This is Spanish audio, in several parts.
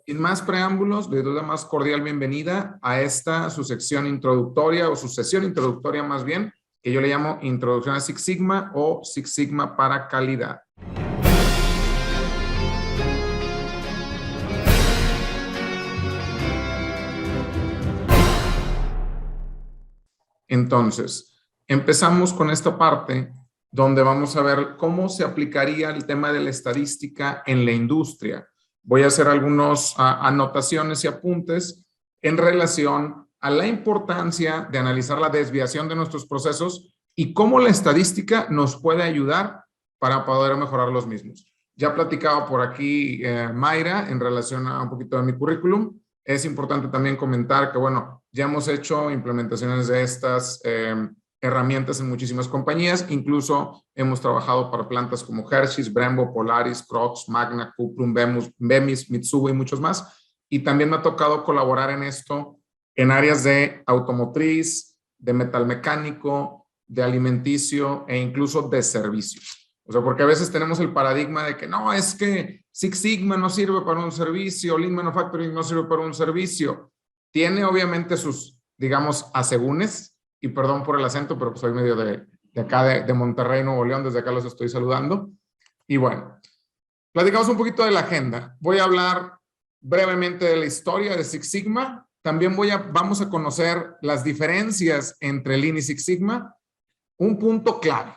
Sin más preámbulos, le doy la más cordial bienvenida a esta, su sección introductoria o su sesión introductoria más bien, que yo le llamo Introducción a Six Sigma o Six Sigma para Calidad. Entonces, empezamos con esta parte donde vamos a ver cómo se aplicaría el tema de la estadística en la industria. Voy a hacer algunas anotaciones y apuntes en relación a la importancia de analizar la desviación de nuestros procesos y cómo la estadística nos puede ayudar para poder mejorar los mismos. Ya platicaba por aquí Mayra en relación a un poquito de mi currículum. Es importante también comentar que, bueno, ya hemos hecho implementaciones de estas herramientas en muchísimas compañías. Incluso hemos trabajado para plantas como Hershey's, Brembo, Polaris, Crocs, Magna, Cuprum, Bemis, Mitsubishi y muchos más. Y también me ha tocado colaborar en esto en áreas de automotriz, de metalmecánico, de alimenticio e incluso de servicios. O sea, porque a veces tenemos el paradigma de que no, es que Six Sigma no sirve para un servicio, Lean Manufacturing no sirve para un servicio. Tiene obviamente sus, digamos, asegúnes, y perdón por el acento, pero soy medio de acá de Monterrey, Nuevo León, desde acá los estoy saludando. Y bueno, platicamos un poquito de la agenda. Voy a hablar brevemente de la historia de Six Sigma. También vamos a conocer las diferencias entre Lean y Six Sigma. Un punto clave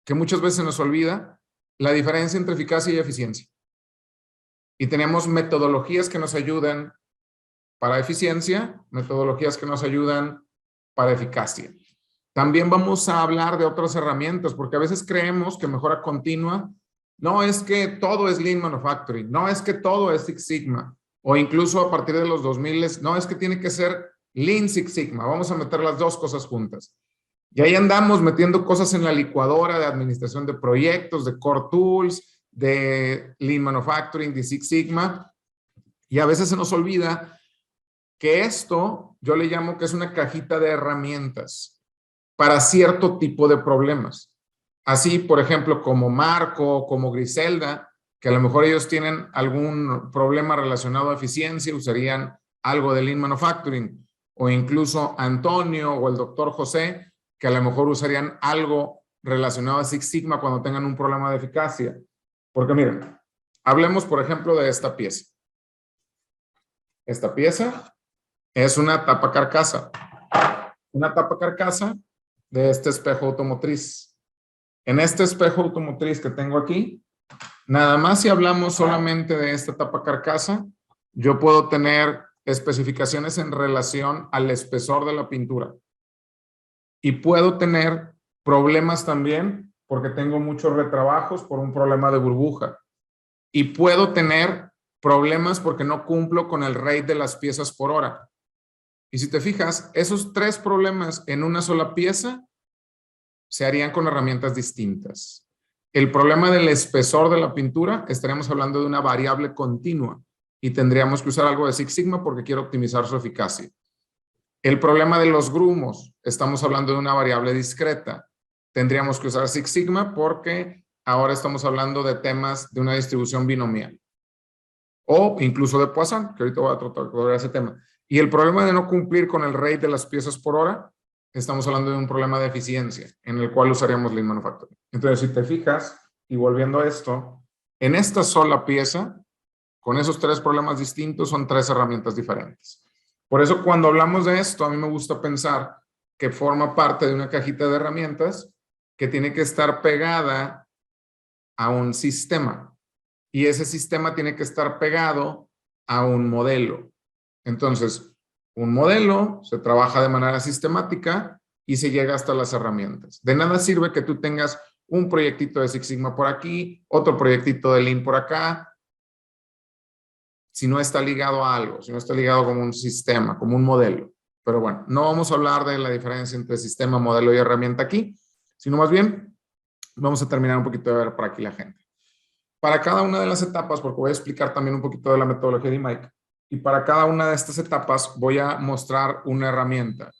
que muchas veces nos olvida, la diferencia entre eficacia y eficiencia. Y tenemos metodologías que nos ayudan para eficiencia, metodologías que nos ayudan para eficacia. También vamos a hablar de otras herramientas, porque a veces creemos que mejora continua, no es que todo es Lean Manufacturing, no es que todo es Six Sigma, o incluso a partir de los 2000, no es que tiene que ser Lean Six Sigma, vamos a meter las dos cosas juntas. Y ahí andamos metiendo cosas en la licuadora de administración de proyectos, de Core Tools, de Lean Manufacturing, de Six Sigma. Y a veces se nos olvida que esto, yo le llamo que es una cajita de herramientas para cierto tipo de problemas. Así, por ejemplo, como Marco, como Griselda, que a lo mejor ellos tienen algún problema relacionado a eficiencia, usarían algo de Lean Manufacturing. O incluso Antonio o el doctor José, que a lo mejor usarían algo relacionado a Six Sigma cuando tengan un problema de eficacia. Porque miren, hablemos por ejemplo de esta pieza. Esta pieza es una tapa carcasa. Una tapa carcasa de este espejo automotriz. En este espejo automotriz que tengo aquí, nada más si hablamos solamente de esta tapa carcasa, yo puedo tener especificaciones en relación al espesor de la pintura. Y puedo tener problemas también porque tengo muchos retrabajos por un problema de burbuja. Y puedo tener problemas porque no cumplo con el rate de las piezas por hora. Y si te fijas, esos tres problemas en una sola pieza se harían con herramientas distintas. El problema del espesor de la pintura, estaríamos hablando de una variable continua y tendríamos que usar algo de Six Sigma porque quiero optimizar su eficacia. El problema de los grumos, estamos hablando de una variable discreta. Tendríamos que usar Six Sigma porque ahora estamos hablando de temas de una distribución binomial. O incluso de Poisson, que ahorita voy a tratar de ese tema. Y el problema de no cumplir con el rate de las piezas por hora, estamos hablando de un problema de eficiencia, en el cual usaríamos Lean Manufacturing. Entonces, si te fijas, y volviendo a esto, en esta sola pieza, con esos tres problemas distintos, son tres herramientas diferentes. Por eso cuando hablamos de esto, a mí me gusta pensar que forma parte de una cajita de herramientas que tiene que estar pegada a un sistema. Y ese sistema tiene que estar pegado a un modelo. Entonces, un modelo se trabaja de manera sistemática y se llega hasta las herramientas. De nada sirve que tú tengas un proyectito de Six Sigma por aquí, otro proyectito de Lean por acá, si no está ligado a algo, si no está ligado como un sistema, como un modelo. Pero bueno, no vamos a hablar de la diferencia entre sistema, modelo y herramienta aquí, sino más bien vamos a terminar un poquito de ver por aquí la gente. Para cada una de las etapas, porque voy a explicar también un poquito de la metodología de Mike, y para cada una de estas etapas voy a mostrar una herramienta.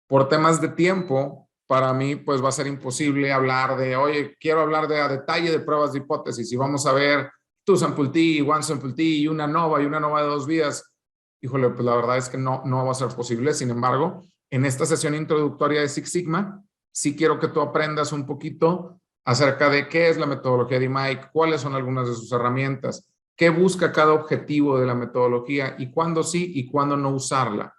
Por temas de tiempo, para mí pues va a ser imposible hablar de, oye, quiero hablar de a detalle de pruebas de hipótesis y vamos a ver two sample T, one sample T y una nova de 2 vías. Híjole, pues la verdad es que no va a ser posible. Sin embargo, en esta sesión introductoria de Six Sigma, sí quiero que tú aprendas un poquito acerca de qué es la metodología de Mike, cuáles son algunas de sus herramientas, qué busca cada objetivo de la metodología y cuándo sí y cuándo no usarla.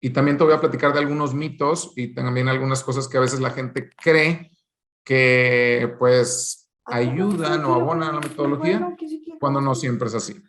Y también te voy a platicar de algunos mitos y también algunas cosas que a veces la gente cree que pues ayudan o abonan a la metodología cuando no siempre es así.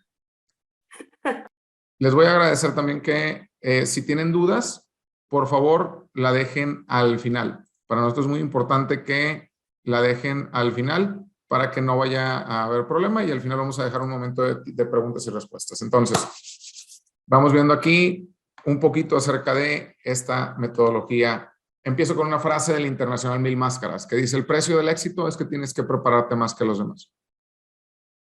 Les voy a agradecer también que si tienen dudas, por favor, la dejen al final. Para nosotros es muy importante que la dejen al final para que no vaya a haber problema y al final vamos a dejar un momento de preguntas y respuestas. Entonces, vamos viendo aquí un poquito acerca de esta metodología. Empiezo con una frase del Internacional Mil Máscaras que dice: el precio del éxito es que tienes que prepararte más que los demás.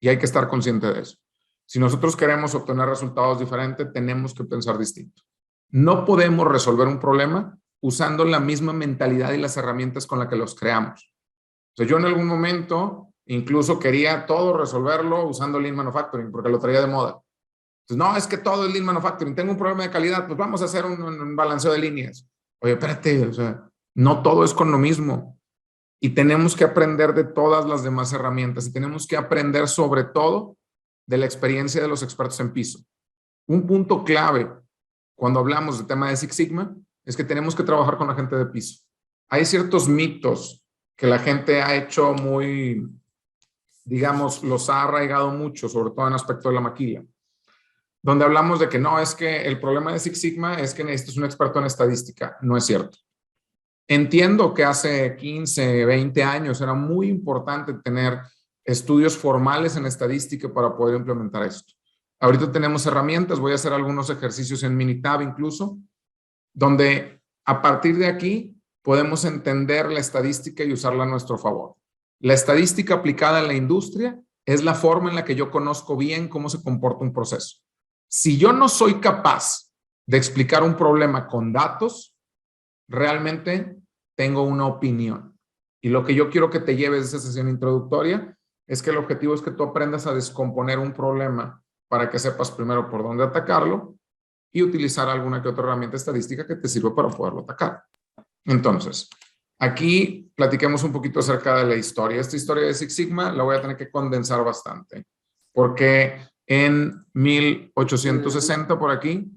Y hay que estar consciente de eso. Si nosotros queremos obtener resultados diferentes, tenemos que pensar distinto. No podemos resolver un problema usando la misma mentalidad y las herramientas con las que los creamos. O sea, yo en algún momento incluso quería todo resolverlo usando Lean Manufacturing porque lo traía de moda. Entonces, no, es que todo es Lean Manufacturing. Tengo un problema de calidad, pues vamos a hacer un balanceo de líneas. Oye, espérate, o sea, no todo es con lo mismo. Y tenemos que aprender de todas las demás herramientas y tenemos que aprender sobre todo de la experiencia de los expertos en piso. Un punto clave cuando hablamos del tema de Six Sigma es que tenemos que trabajar con la gente de piso. Hay ciertos mitos que la gente ha hecho muy, digamos, los ha arraigado mucho, sobre todo en aspecto de la maquila, donde hablamos de que no, es que el problema de Six Sigma es que necesitas un experto en estadística. No es cierto. Entiendo que hace 15, 20 años era muy importante tener estudios formales en estadística para poder implementar esto. Ahorita tenemos herramientas, voy a hacer algunos ejercicios en Minitab incluso, donde a partir de aquí podemos entender la estadística y usarla a nuestro favor. La estadística aplicada en la industria es la forma en la que yo conozco bien cómo se comporta un proceso. Si yo no soy capaz de explicar un problema con datos, realmente tengo una opinión. Y lo que yo quiero que te lleves de esa sesión introductoria es que el objetivo es que tú aprendas a descomponer un problema para que sepas primero por dónde atacarlo y utilizar alguna que otra herramienta estadística que te sirva para poderlo atacar. Entonces, aquí platiquemos un poquito acerca de la historia. Esta historia de Six Sigma la voy a tener que condensar bastante, porque en 1860 por aquí,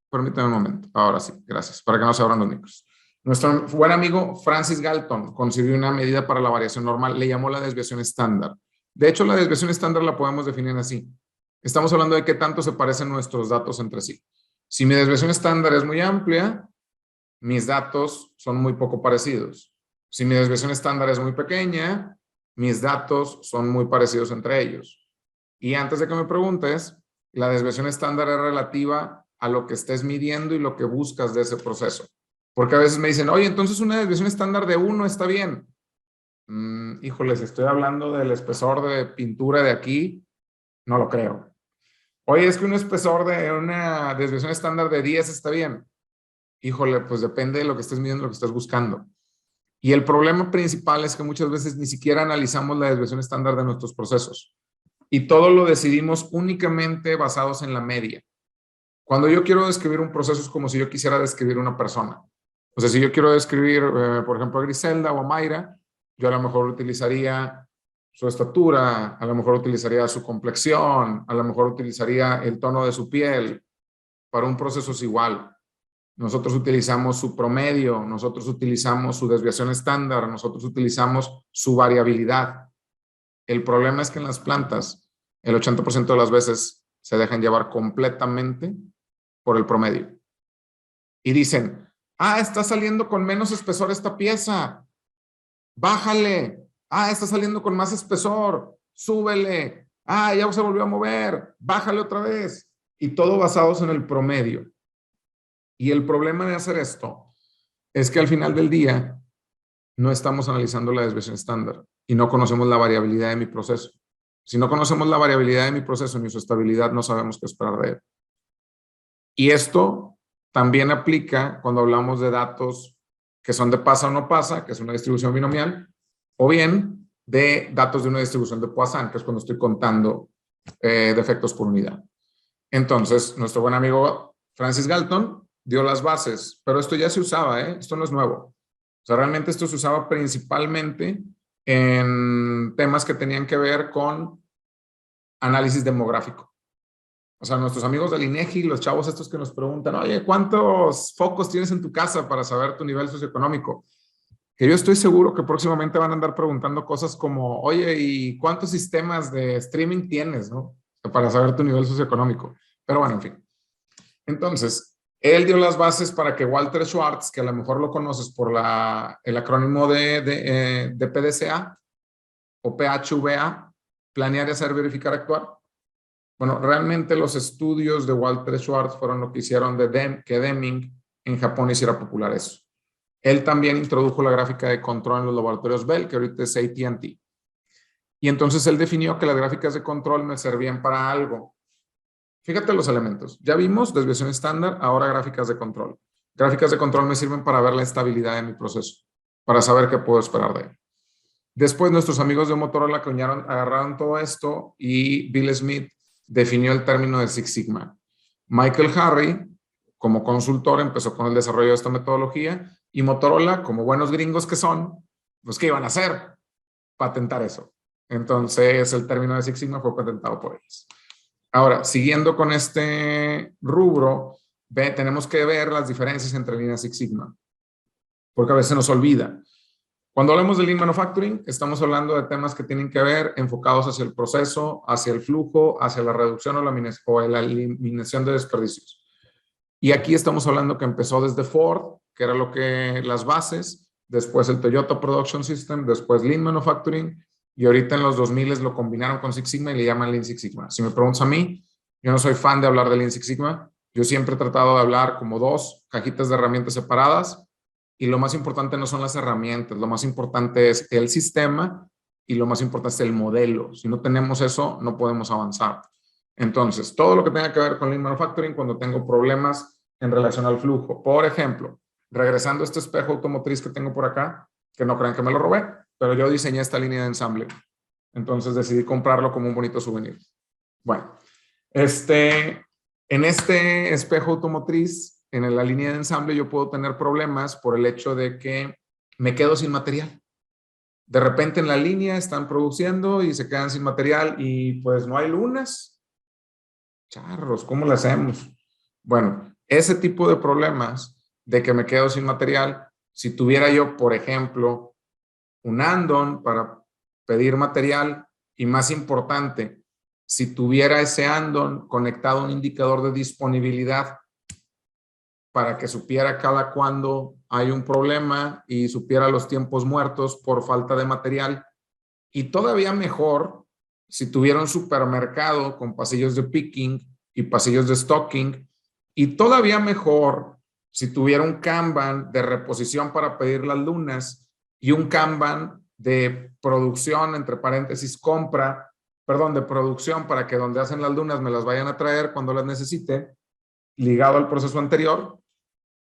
permítame un momento, ahora sí, gracias, para que no se abran los micros. Nuestro buen amigo Francis Galton concibió una medida para la variación normal, le llamó la desviación estándar. De hecho, la desviación estándar la podemos definir así. Estamos hablando de qué tanto se parecen nuestros datos entre sí. Si mi desviación estándar es muy amplia, mis datos son muy poco parecidos. Si mi desviación estándar es muy pequeña, mis datos son muy parecidos entre ellos. Y antes de que me preguntes, la desviación estándar es relativa a lo que estés midiendo y lo que buscas de ese proceso. Porque a veces me dicen, oye, entonces una desviación estándar de 1 está bien. Híjoles, estoy hablando del espesor de pintura de aquí, no lo creo. Oye, es que un espesor de una desviación estándar de 10 está bien. Híjole, pues depende de lo que estés midiendo, lo que estés buscando. Y el problema principal es que muchas veces ni siquiera analizamos la desviación estándar de nuestros procesos. Y todo lo decidimos únicamente basados en la media. Cuando yo quiero describir un proceso es como si yo quisiera describir una persona. O sea, si yo quiero describir, por ejemplo, a Griselda o a Mayra, yo a lo mejor utilizaría su estatura, a lo mejor utilizaría su complexión, a lo mejor utilizaría el tono de su piel. Para un proceso es igual. Nosotros utilizamos su promedio, nosotros utilizamos su desviación estándar, nosotros utilizamos su variabilidad. El problema es que en las plantas, el 80% de las veces se dejan llevar completamente por el promedio. Y dicen, está saliendo con menos espesor esta pieza, bájale. Está saliendo con más espesor, súbele. Ya se volvió a mover, bájale otra vez. Y todo basados en el promedio. Y el problema de hacer esto es que al final del día no estamos analizando la desviación estándar y no conocemos la variabilidad de mi proceso. Si no conocemos la variabilidad de mi proceso ni su estabilidad, no sabemos qué esperar de él. Y esto también aplica cuando hablamos de datos que son de pasa o no pasa, que es una distribución binomial, o bien de datos de una distribución de Poisson, que es cuando estoy contando defectos por unidad. Entonces, nuestro buen amigo Francis Galton dio las bases, pero esto ya se usaba, esto no es nuevo. O sea, realmente esto se usaba principalmente en temas que tenían que ver con análisis demográfico. O sea, nuestros amigos del INEGI, los chavos estos que nos preguntan, oye, ¿cuántos focos tienes en tu casa para saber tu nivel socioeconómico? Que yo estoy seguro que próximamente van a andar preguntando cosas como, oye, ¿y cuántos sistemas de streaming tienes, no? Para saber tu nivel socioeconómico. Pero bueno, en fin. Entonces, él dio las bases para que Walter Schwartz, que a lo mejor lo conoces por el acrónimo de PDCA o PHVA, planear, hacer, verificar, actuar. Bueno, realmente los estudios de Walter Schwartz fueron lo que hicieron que Deming en Japón hiciera popular eso. Él también introdujo la gráfica de control en los laboratorios Bell, que ahorita es AT&T. Y entonces él definió que las gráficas de control me servían para algo. Fíjate los elementos. Ya vimos desviación estándar, ahora gráficas de control. Gráficas de control me sirven para ver la estabilidad de mi proceso, para saber qué puedo esperar de él. Después nuestros amigos de Motorola agarraron todo esto y Bill Smith definió el término de Six Sigma. Michael Harry, como consultor, empezó con el desarrollo de esta metodología y Motorola, como buenos gringos que son, pues ¿qué iban a hacer? Patentar eso. Entonces el término de Six Sigma fue patentado por ellos. Ahora, siguiendo con este rubro, tenemos que ver las diferencias entre Lean y Six Sigma, porque a veces nos olvida. Cuando hablamos de Lean Manufacturing, estamos hablando de temas que tienen que ver enfocados hacia el proceso, hacia el flujo, hacia la reducción o la eliminación de desperdicios. Y aquí estamos hablando que empezó desde Ford, que era las bases, después el Toyota Production System, después Lean Manufacturing, y ahorita en los 2000 lo combinaron con Six Sigma y le llaman Lean Six Sigma. Si me preguntas a mí, yo no soy fan de hablar de Lean Six Sigma. Yo siempre he tratado de hablar como dos cajitas de herramientas separadas y lo más importante no son las herramientas, lo más importante es el sistema y lo más importante es el modelo. Si no tenemos eso, no podemos avanzar. Entonces, todo lo que tenga que ver con Lean Manufacturing cuando tengo problemas en relación al flujo. Por ejemplo, regresando a este espejo automotriz que tengo por acá, que no crean que me lo robé, pero yo diseñé esta línea de ensamble. Entonces decidí comprarlo como un bonito souvenir. Bueno, en este espejo automotriz, en la línea de ensamble, yo puedo tener problemas por el hecho de que me quedo sin material. De repente en la línea están produciendo y se quedan sin material y pues no hay lunas. Charros, ¿cómo le hacemos? Bueno, ese tipo de problemas de que me quedo sin material, si tuviera yo, por ejemplo, un andon para pedir material y más importante, si tuviera ese andon conectado a un indicador de disponibilidad para que supiera cada cuándo hay un problema y supiera los tiempos muertos por falta de material. Y todavía mejor si tuviera un supermercado con pasillos de picking y pasillos de stocking. Y todavía mejor si tuviera un Kanban de reposición para pedir las lunas y un Kanban de producción, entre paréntesis, de producción para que donde hacen las lunas me las vayan a traer cuando las necesite, ligado al proceso anterior,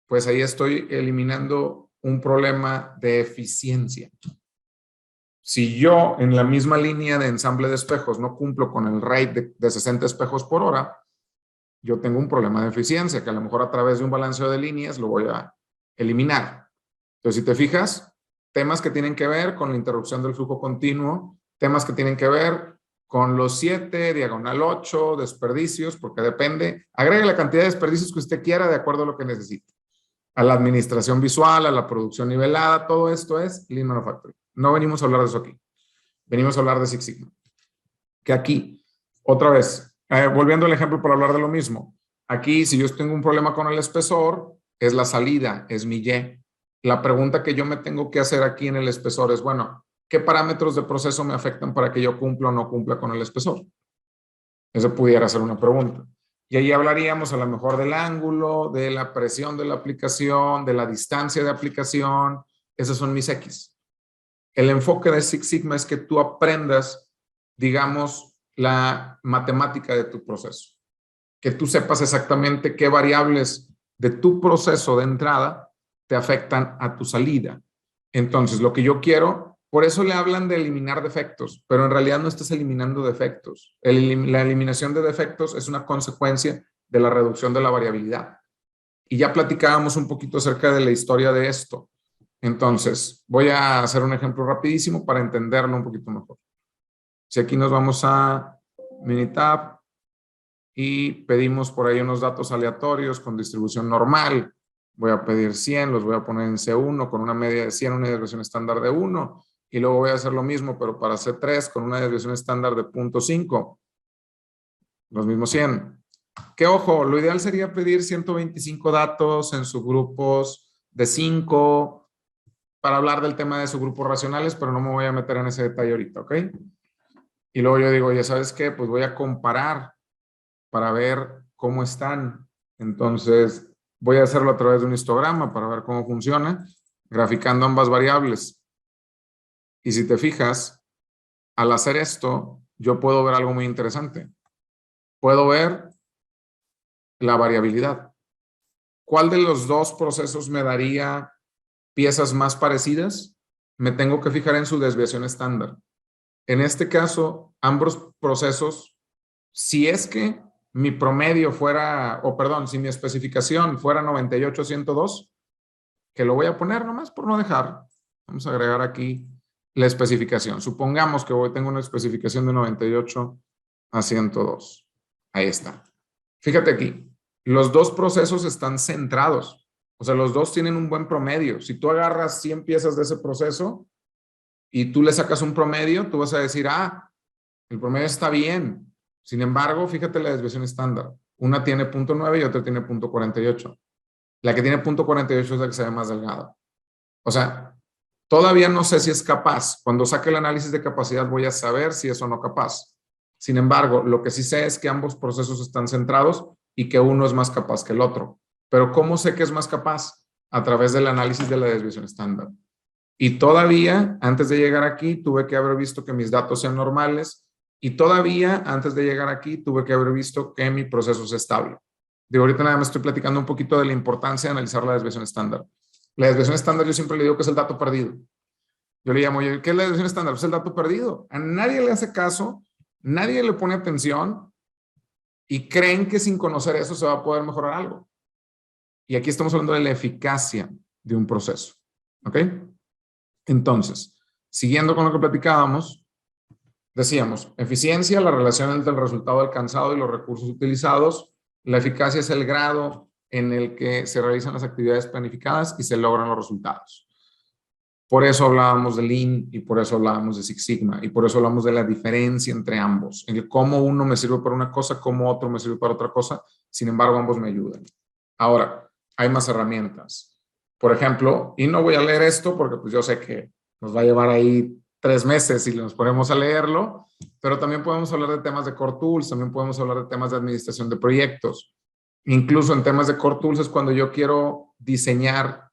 pues ahí estoy eliminando un problema de eficiencia. Si yo en la misma línea de ensamble de espejos no cumplo con el rate de 60 espejos por hora, yo tengo un problema de eficiencia que a lo mejor a través de un balanceo de líneas lo voy a eliminar. Entonces, si te fijas, temas que tienen que ver con la interrupción del flujo continuo, temas que tienen que ver con los 7, diagonal 8, desperdicios, porque depende, agregue la cantidad de desperdicios que usted quiera de acuerdo a lo que necesite. A la administración visual, a la producción nivelada, todo esto es Lean Manufacturing. No venimos a hablar de eso aquí. Venimos a hablar de Six Sigma. Que aquí, otra vez, volviendo al ejemplo para hablar de lo mismo. Aquí, si yo tengo un problema con el espesor, es la salida, es mi Y. La pregunta que yo me tengo que hacer aquí en el espesor es, bueno, ¿qué parámetros de proceso me afectan para que yo cumpla o no cumpla con el espesor? Eso pudiera ser una pregunta. Y ahí hablaríamos a lo mejor del ángulo, de la presión de la aplicación, de la distancia de aplicación. Esos son mis X. El enfoque de Six Sigma es que tú aprendas, digamos, la matemática de tu proceso. Que tú sepas exactamente qué variables de tu proceso de entrada te afectan a tu salida. Entonces, lo que yo quiero Por eso le hablan de eliminar defectos, pero en realidad no estás eliminando defectos. La eliminación de defectos es una consecuencia de la reducción de la variabilidad. Y ya platicábamos un poquito acerca de la historia de esto. Entonces, voy a hacer un ejemplo rapidísimo para entenderlo un poquito mejor. Si aquí nos vamos a Minitab y pedimos por ahí unos datos aleatorios con distribución normal, voy a pedir 100, los voy a poner en C1 con una media de 100, una desviación estándar de 1, y luego voy a hacer lo mismo, pero para C3 con una desviación estándar de 0.5, los mismos 100. Que ojo, lo ideal sería pedir 125 datos en subgrupos de 5 para hablar del tema de subgrupos racionales, pero no me voy a meter en ese detalle ahorita, ¿ok? Y luego yo digo, ya sabes qué, pues voy a comparar para ver cómo están. Entonces, voy a hacerlo a través de un histograma para ver cómo funciona, graficando ambas variables. Y si te fijas, al hacer esto, yo puedo ver algo muy interesante. Puedo ver la variabilidad. ¿Cuál de los dos procesos me daría piezas más parecidas? Me tengo que fijar en su desviación estándar. En este caso, ambos procesos, si es que mi promedio fuera, o perdón, si mi especificación fuera 98-102, que lo voy a poner nomás por no dejar, vamos a agregar aquí la especificación. Supongamos que hoy tengo una especificación de 98-102. Ahí está. Fíjate aquí, los dos procesos están centrados. O sea, los dos tienen un buen promedio. Si tú agarras 100 piezas de ese proceso y tú le sacas un promedio, tú vas a decir, ah, el promedio está bien. Sin embargo, fíjate la desviación estándar. Una tiene 0.9 y otra tiene 0.48. La que tiene 0.48 es la que se ve más delgada. O sea, todavía no sé si es capaz. Cuando saque el análisis de capacidad voy a saber si es o no capaz. Sin embargo, lo que sí sé es que ambos procesos están centrados y que uno es más capaz que el otro. Pero ¿cómo sé que es más capaz? A través del análisis de la desviación estándar. Y todavía, antes de llegar aquí, tuve que haber visto que mis datos sean normales. Y todavía, antes de llegar aquí, tuve que haber visto que mi proceso es estable. Digo, ahorita nada más estoy platicando un poquito de la importancia de analizar la desviación estándar. La desviación estándar yo siempre le digo que es el dato perdido. Yo le llamo, ¿qué es la desviación estándar? Pues el dato perdido. A nadie le hace caso, nadie le pone atención y creen que sin conocer eso se va a poder mejorar algo. Y aquí estamos hablando de la eficacia de un proceso. ¿Ok? Entonces, siguiendo con lo que platicábamos, decíamos, eficiencia, la relación entre el resultado alcanzado y los recursos utilizados. La eficacia es el grado en el que se realizan las actividades planificadas y se logran los resultados. Por eso hablábamos de Lean y por eso hablábamos de Six Sigma y por eso hablamos de la diferencia entre ambos, en el cómo uno me sirve para una cosa, cómo otro me sirve para otra cosa, sin embargo ambos me ayudan. Ahora, hay más herramientas. Por ejemplo, y no voy a leer esto porque pues yo sé que nos va a llevar ahí 3 meses si nos ponemos a leerlo, pero también podemos hablar de temas de Core Tools, también podemos hablar de temas de administración de proyectos. Incluso en temas de Core Tools es cuando yo quiero diseñar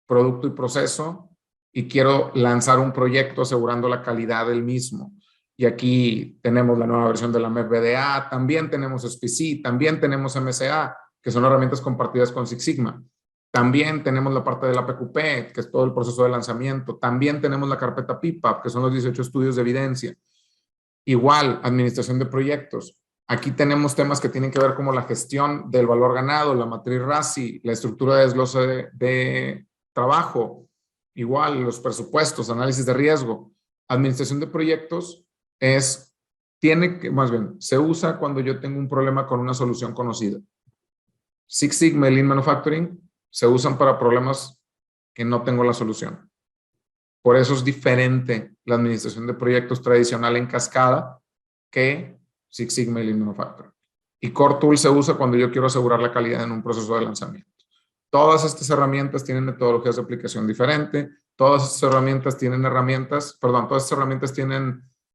producto y proceso y quiero lanzar un proyecto asegurando la calidad del mismo. Y aquí tenemos la nueva versión de la MEP-BDA, también tenemos SPC, también tenemos MCA, que son herramientas compartidas con Six Sigma. También tenemos la parte de la PQP, que es todo el proceso de lanzamiento. También tenemos la carpeta PIPAP, que son los 18 estudios de evidencia. Igual, administración de proyectos. Aquí tenemos temas que tienen que ver como la gestión del valor ganado, la matriz RACI, la estructura de desglose de trabajo. Igual, los presupuestos, análisis de riesgo. Administración de proyectos se usa cuando yo tengo un problema con una solución conocida. Six Sigma y Lean Manufacturing se usan para problemas que no tengo la solución. Por eso es diferente la administración de proyectos tradicional en cascada que Six Sigma y Lean Manufacturing. Y Core Tool se usa cuando yo quiero asegurar la calidad en un proceso de lanzamiento. Todas estas herramientas tienen metodologías de aplicación diferente, todas estas herramientas tienen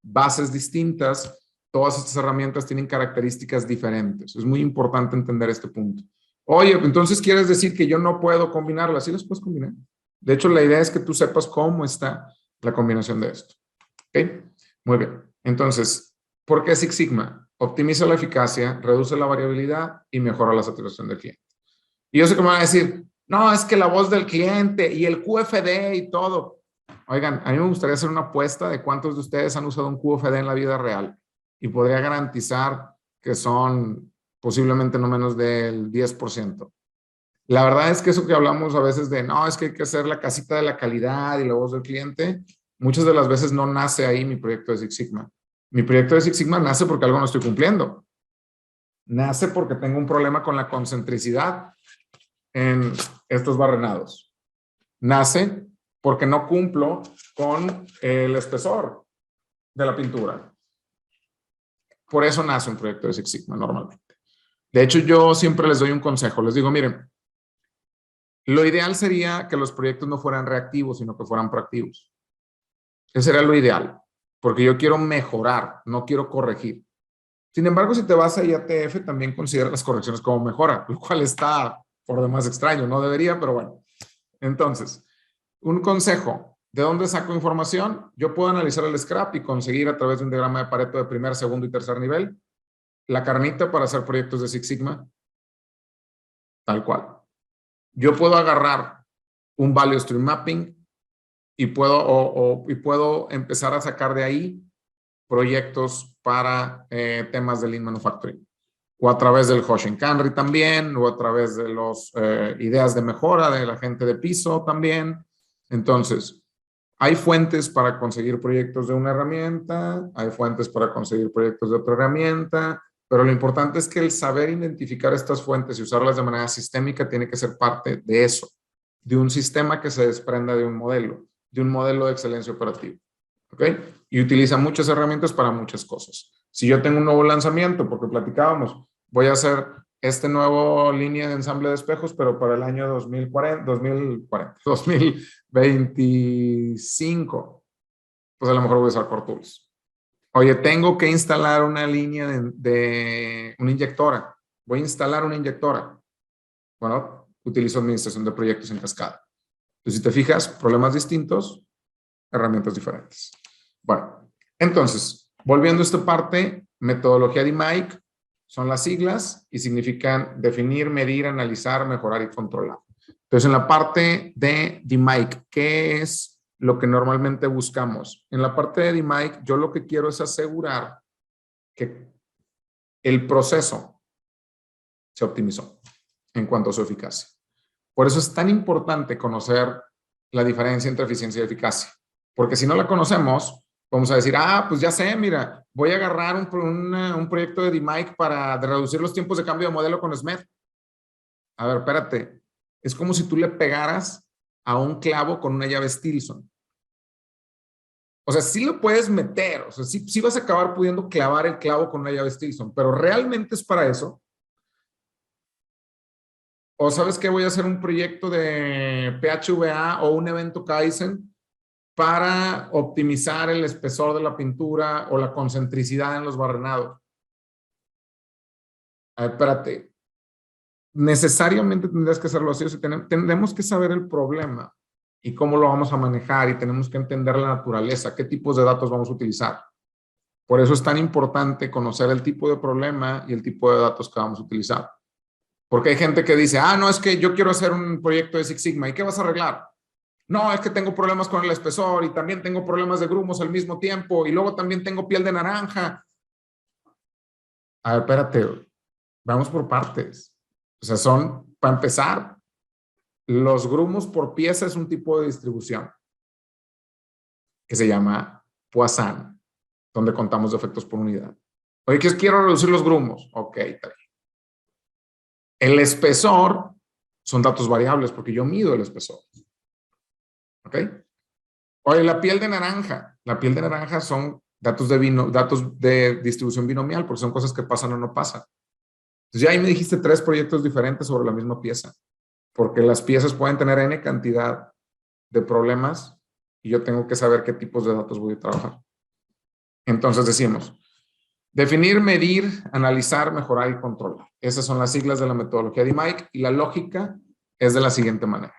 bases distintas, todas estas herramientas tienen características diferentes. Es muy importante entender este punto. Oye, entonces ¿quieres decir que yo no puedo combinarlas? Sí las puedes combinar. De hecho, la idea es que tú sepas cómo está la combinación de esto. ¿Ok? Muy bien. Entonces, ¿por qué Six Sigma? Optimiza la eficacia, reduce la variabilidad y mejora la satisfacción del cliente. Y yo sé que me van a decir, no, es que la voz del cliente y el QFD y todo. Oigan, a mí me gustaría hacer una apuesta de cuántos de ustedes han usado un QFD en la vida real y podría garantizar que son posiblemente no menos del 10%. La verdad es que eso que hablamos a veces de, no, es que hay que hacer la casita de la calidad y la voz del cliente, muchas de las veces no nace ahí mi proyecto de Six Sigma. Mi proyecto de Six Sigma nace porque algo no estoy cumpliendo. Nace porque tengo un problema con la concentricidad en estos barrenados. Nace porque no cumplo con el espesor de la pintura. Por eso nace un proyecto de Six Sigma normalmente. De hecho, yo siempre les doy un consejo. Les digo, miren, lo ideal sería que los proyectos no fueran reactivos, sino que fueran proactivos. Ese sería lo ideal, porque yo quiero mejorar, no quiero corregir. Sin embargo, si te vas a IATF, también considera las correcciones como mejora, lo cual está por demás extraño. No debería, pero bueno. Entonces, un consejo. ¿De dónde saco información? Yo puedo analizar el scrap y conseguir a través de un diagrama de Pareto de primer, segundo y tercer nivel la carnita para hacer proyectos de Six Sigma, tal cual. Yo puedo agarrar un value stream mapping y puedo empezar a sacar de ahí proyectos para temas de Lean Manufacturing. O a través del Hoshinkanri también, o a través de las ideas de mejora de la gente de piso también. Entonces, hay fuentes para conseguir proyectos de una herramienta, hay fuentes para conseguir proyectos de otra herramienta, pero lo importante es que el saber identificar estas fuentes y usarlas de manera sistémica tiene que ser parte de eso, de un sistema que se desprenda de un modelo de excelencia operativa. ¿Ok? Y utiliza muchas herramientas para muchas cosas. Si yo tengo un nuevo lanzamiento, porque platicábamos, voy a hacer este nuevo línea de ensamble de espejos, pero para el año 2025, pues a lo mejor voy a usar Core Tools. Oye, tengo que instalar una línea de una inyectora. Voy a instalar una inyectora. Bueno, utilizo administración de proyectos en cascada. Entonces, si te fijas, problemas distintos, herramientas diferentes. Bueno, entonces, volviendo a esta parte, metodología DMAIC son las siglas y significan definir, medir, analizar, mejorar y controlar. Entonces, en la parte de DMAIC, ¿qué es lo que normalmente buscamos? En la parte de DMAIC, yo lo que quiero es asegurar que el proceso se optimizó en cuanto a su eficacia. Por eso es tan importante conocer la diferencia entre eficiencia y eficacia. Porque si no la conocemos, vamos a decir, pues ya sé, mira, voy a agarrar un proyecto de DMAIC para reducir los tiempos de cambio de modelo con SMED. A ver, espérate. Es como si tú le pegaras a un clavo con una llave Stilson. O sea, sí lo puedes meter, o sea, sí vas a acabar pudiendo clavar el clavo con una llave Stilson, pero ¿realmente es para eso? ¿O sabes que voy a hacer un proyecto de PHVA o un evento Kaizen para optimizar el espesor de la pintura o la concentricidad en los barrenados? A ver, espérate. Necesariamente tendrías que hacerlo así. O sea, tenemos que saber el problema y cómo lo vamos a manejar y tenemos que entender la naturaleza, qué tipos de datos vamos a utilizar. Por eso es tan importante conocer el tipo de problema y el tipo de datos que vamos a utilizar. Porque hay gente que dice, no, es que yo quiero hacer un proyecto de Six Sigma. ¿Y qué vas a arreglar? No, es que tengo problemas con el espesor y también tengo problemas de grumos al mismo tiempo y luego también tengo piel de naranja. A ver, espérate, vamos por partes. O sea, para empezar, los grumos por pieza es un tipo de distribución que se llama Poisson, donde contamos defectos por unidad. Oye, ¿qué quiero reducir los grumos? Ok, está bien. El espesor son datos variables porque yo mido el espesor. ¿Ok? Oye, la piel de naranja. La piel de naranja son datos de distribución binomial porque son cosas que pasan o no pasan. Entonces ya ahí me dijiste 3 proyectos diferentes sobre la misma pieza. Porque las piezas pueden tener N cantidad de problemas y yo tengo que saber qué tipos de datos voy a trabajar. Entonces decimos, definir, medir, analizar, mejorar y controlar. Esas son las siglas de la metodología de DMAIC y la lógica es de la siguiente manera.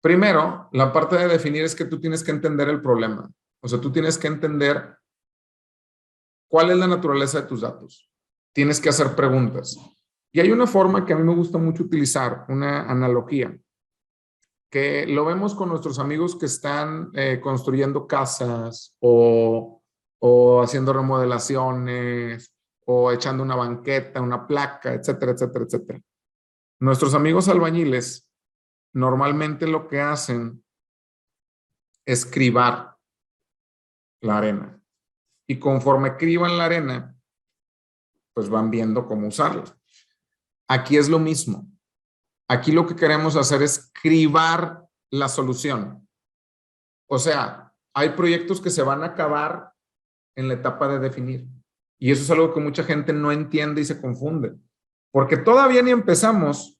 Primero, la parte de definir es que tú tienes que entender el problema. O sea, tú tienes que entender cuál es la naturaleza de tus datos. Tienes que hacer preguntas. Y hay una forma que a mí me gusta mucho utilizar, una analogía, que lo vemos con nuestros amigos que están construyendo casas o haciendo remodelaciones o echando una banqueta, una placa, etcétera, etcétera, etcétera. Nuestros amigos albañiles normalmente lo que hacen es cribar la arena. Y conforme criban la arena, pues van viendo cómo usarla. Aquí es lo mismo. Aquí lo que queremos hacer es cribar la solución. O sea, hay proyectos que se van a acabar en la etapa de definir. Y eso es algo que mucha gente no entiende y se confunde. Porque todavía ni empezamos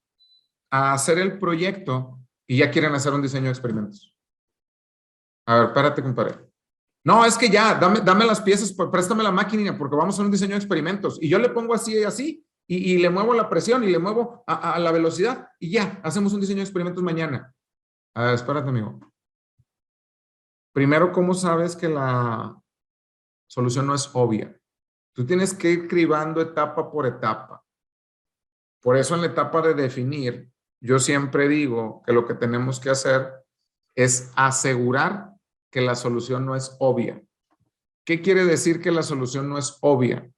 a hacer el proyecto y ya quieren hacer un diseño de experimentos. A ver, espérate, compadre. No, es que ya, dame las piezas, préstame la máquina porque vamos a hacer un diseño de experimentos. Y yo le pongo así y así, y le muevo la presión y le muevo a la velocidad y ya, hacemos un diseño de experimentos mañana. A ver, espérate, amigo. Primero, ¿cómo sabes que la solución no es obvia? Tú tienes que ir cribando etapa por etapa. Por eso en la etapa de definir, yo siempre digo que lo que tenemos que hacer es asegurar que la solución no es obvia. ¿Qué quiere decir que la solución no es obvia?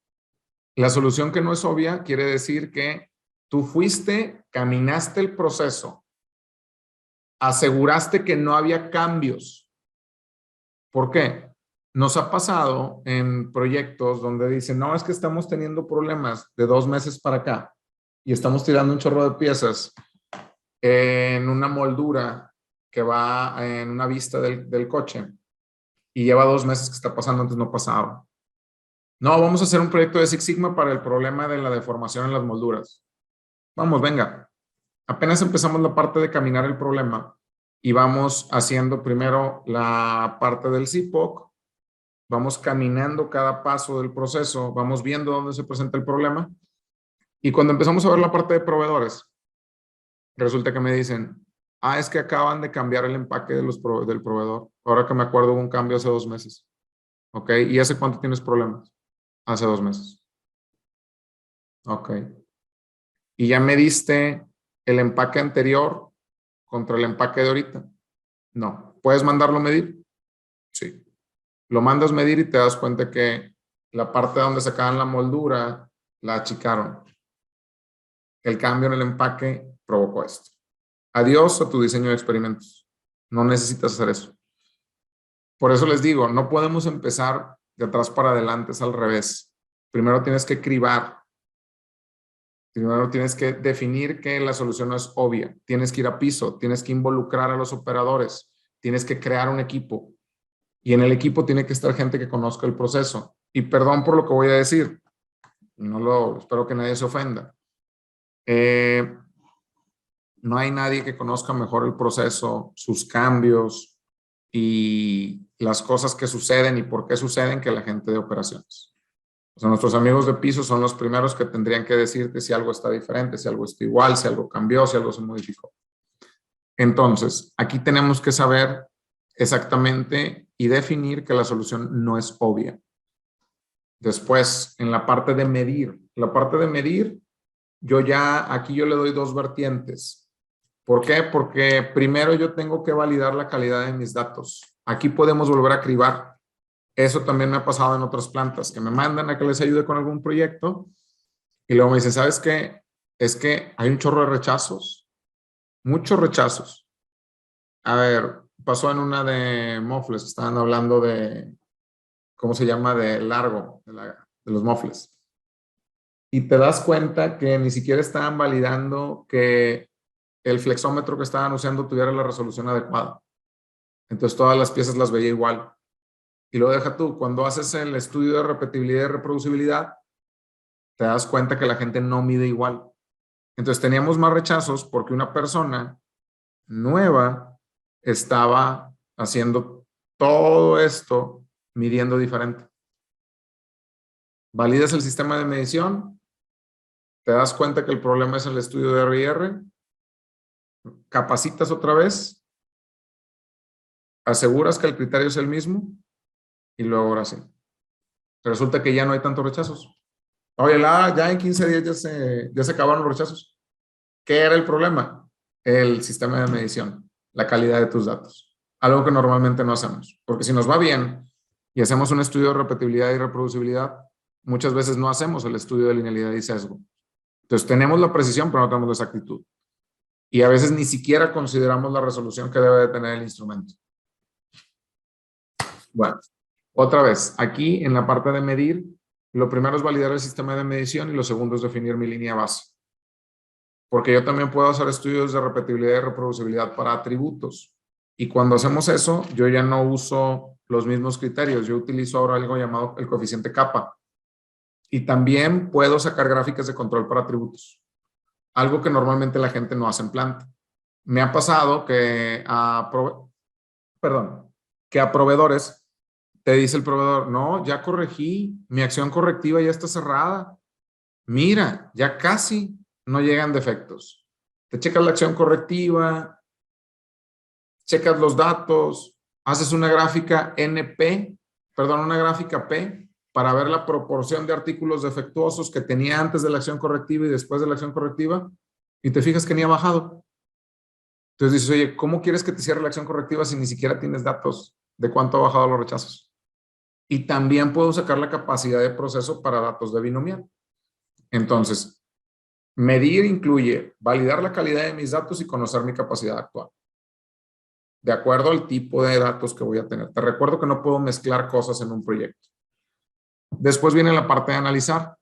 La solución que no es obvia quiere decir que tú fuiste, caminaste el proceso, aseguraste que no había cambios. ¿Por qué? Nos ha pasado en proyectos donde dicen, no, es que estamos teniendo problemas de 2 meses para acá y estamos tirando un chorro de piezas en una moldura que va en una vista del coche y lleva 2 meses que está pasando, antes no pasaba. No, vamos a hacer un proyecto de Six Sigma para el problema de la deformación en las molduras. Vamos, venga. Apenas empezamos la parte de caminar el problema y vamos haciendo primero la parte del CIPOC, vamos caminando cada paso del proceso, vamos viendo dónde se presenta el problema y cuando empezamos a ver la parte de proveedores, resulta que me dicen, es que acaban de cambiar el empaque del proveedor. Ahora que me acuerdo hubo un cambio hace 2 meses. ¿Ok? ¿Y hace cuánto tienes problemas? Hace 2 meses. Ok. ¿Y ya mediste el empaque anterior contra el empaque de ahorita? No. ¿Puedes mandarlo a medir? Sí. Lo mandas a medir y te das cuenta que la parte donde sacaban la moldura la achicaron. El cambio en el empaque provocó esto. Adiós a tu diseño de experimentos. No necesitas hacer eso. Por eso les digo, no podemos empezar de atrás para adelante, es al revés. Primero tienes que cribar. Primero tienes que definir que la solución no es obvia. Tienes que ir a piso, tienes que involucrar a los operadores, tienes que crear un equipo. Y en el equipo tiene que estar gente que conozca el proceso. Y perdón por lo que voy a decir. Espero que nadie se ofenda. No hay nadie que conozca mejor el proceso, sus cambios y las cosas que suceden y por qué suceden que la gente de operaciones. O sea, nuestros amigos de piso son los primeros que tendrían que decirte si algo está diferente, si algo está igual, si algo cambió, si algo se modificó. Entonces, aquí tenemos que saber exactamente y definir que la solución no es obvia. Después, en la parte de medir, aquí yo le doy 2 vertientes. ¿Por qué? Porque primero yo tengo que validar la calidad de mis datos. Aquí podemos volver a cribar. Eso también me ha pasado en otras plantas, que me mandan a que les ayude con algún proyecto y luego me dicen, ¿sabes qué? Es que hay un chorro de rechazos, muchos rechazos. A ver, pasó en una de mofles, estaban hablando de, ¿cómo se llama? De largo, de los mofles. Y te das cuenta que ni siquiera estaban validando que el flexómetro que estaban usando tuviera la resolución adecuada. Entonces todas las piezas las veía igual. Y luego deja tú, cuando haces el estudio de repetibilidad y reproducibilidad, te das cuenta que la gente no mide igual. Entonces teníamos más rechazos porque una persona nueva estaba haciendo todo esto midiendo diferente. Validas el sistema de medición, te das cuenta que el problema es el estudio de R&R, capacitas otra vez, aseguras que el criterio es el mismo y luego ahora sí. Resulta que ya no hay tantos rechazos. Oye, ya en 15 días ya se acabaron los rechazos. ¿Qué era el problema? El sistema de medición. la calidad de tus datos. Algo que normalmente no hacemos. Porque si nos va bien y hacemos un estudio de repetibilidad y reproducibilidad, muchas veces no hacemos el estudio de linealidad y sesgo. Entonces tenemos la precisión, pero no tenemos la exactitud. Y a veces ni siquiera consideramos la resolución que debe de tener el instrumento. Bueno, otra vez, aquí en la parte de medir, lo primero es validar el sistema de medición y lo segundo es definir mi línea base. Porque yo también puedo hacer estudios de repetibilidad y reproducibilidad para atributos. Y cuando hacemos eso, yo ya no uso los mismos criterios. Yo utilizo ahora algo llamado el coeficiente kappa. Y también puedo sacar gráficas de control para atributos. Algo que normalmente la gente no hace en planta. Me ha pasado que a proveedores te dice el proveedor, no, ya corregí, mi acción correctiva ya está cerrada. Mira, ya casi no llegan defectos. Te checas la acción correctiva, checas los datos, haces una gráfica una gráfica P para ver la proporción de artículos defectuosos que tenía antes de la acción correctiva y después de la acción correctiva y te fijas que ni ha bajado. Entonces dices, oye, ¿cómo quieres que te cierre la acción correctiva si ni siquiera tienes datos de cuánto ha bajado los rechazos? Y también puedo sacar la capacidad de proceso para datos de binomial. Entonces, medir incluye validar la calidad de mis datos y conocer mi capacidad actual. De acuerdo al tipo de datos que voy a tener. Te recuerdo que no puedo mezclar cosas en un proyecto. Después viene la parte de analizar,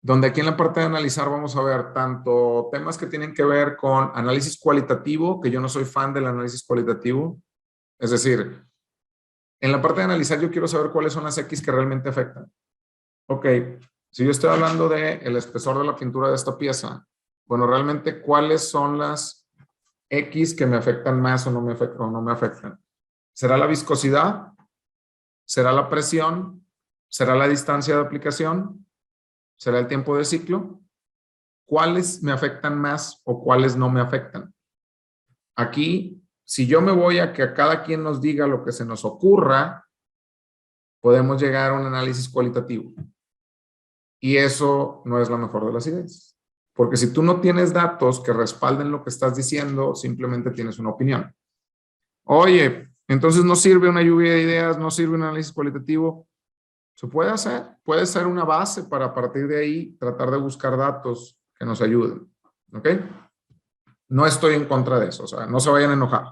donde aquí en la parte de analizar vamos a ver tanto temas que tienen que ver con análisis cualitativo, que yo no soy fan del análisis cualitativo. Es decir, en la parte de analizar yo quiero saber cuáles son las X que realmente afectan. Ok, si yo estoy hablando del espesor de la pintura de esta pieza, bueno, realmente cuáles son las X que me afectan más o no me afectan. ¿Será la viscosidad? ¿Será la presión? ¿Será la distancia de aplicación? ¿Será el tiempo de ciclo? ¿Cuáles me afectan más o cuáles no me afectan? Aquí, si yo me voy a que a cada quien nos diga lo que se nos ocurra, podemos llegar a un análisis cualitativo. Y eso no es la mejor de las ideas. Porque si tú no tienes datos que respalden lo que estás diciendo, simplemente tienes una opinión. Oye, entonces no sirve una lluvia de ideas, no sirve un análisis cualitativo. Se puede hacer, puede ser una base para a partir de ahí tratar de buscar datos que nos ayuden. ¿Ok? No estoy en contra de eso, o sea, no se vayan a enojar.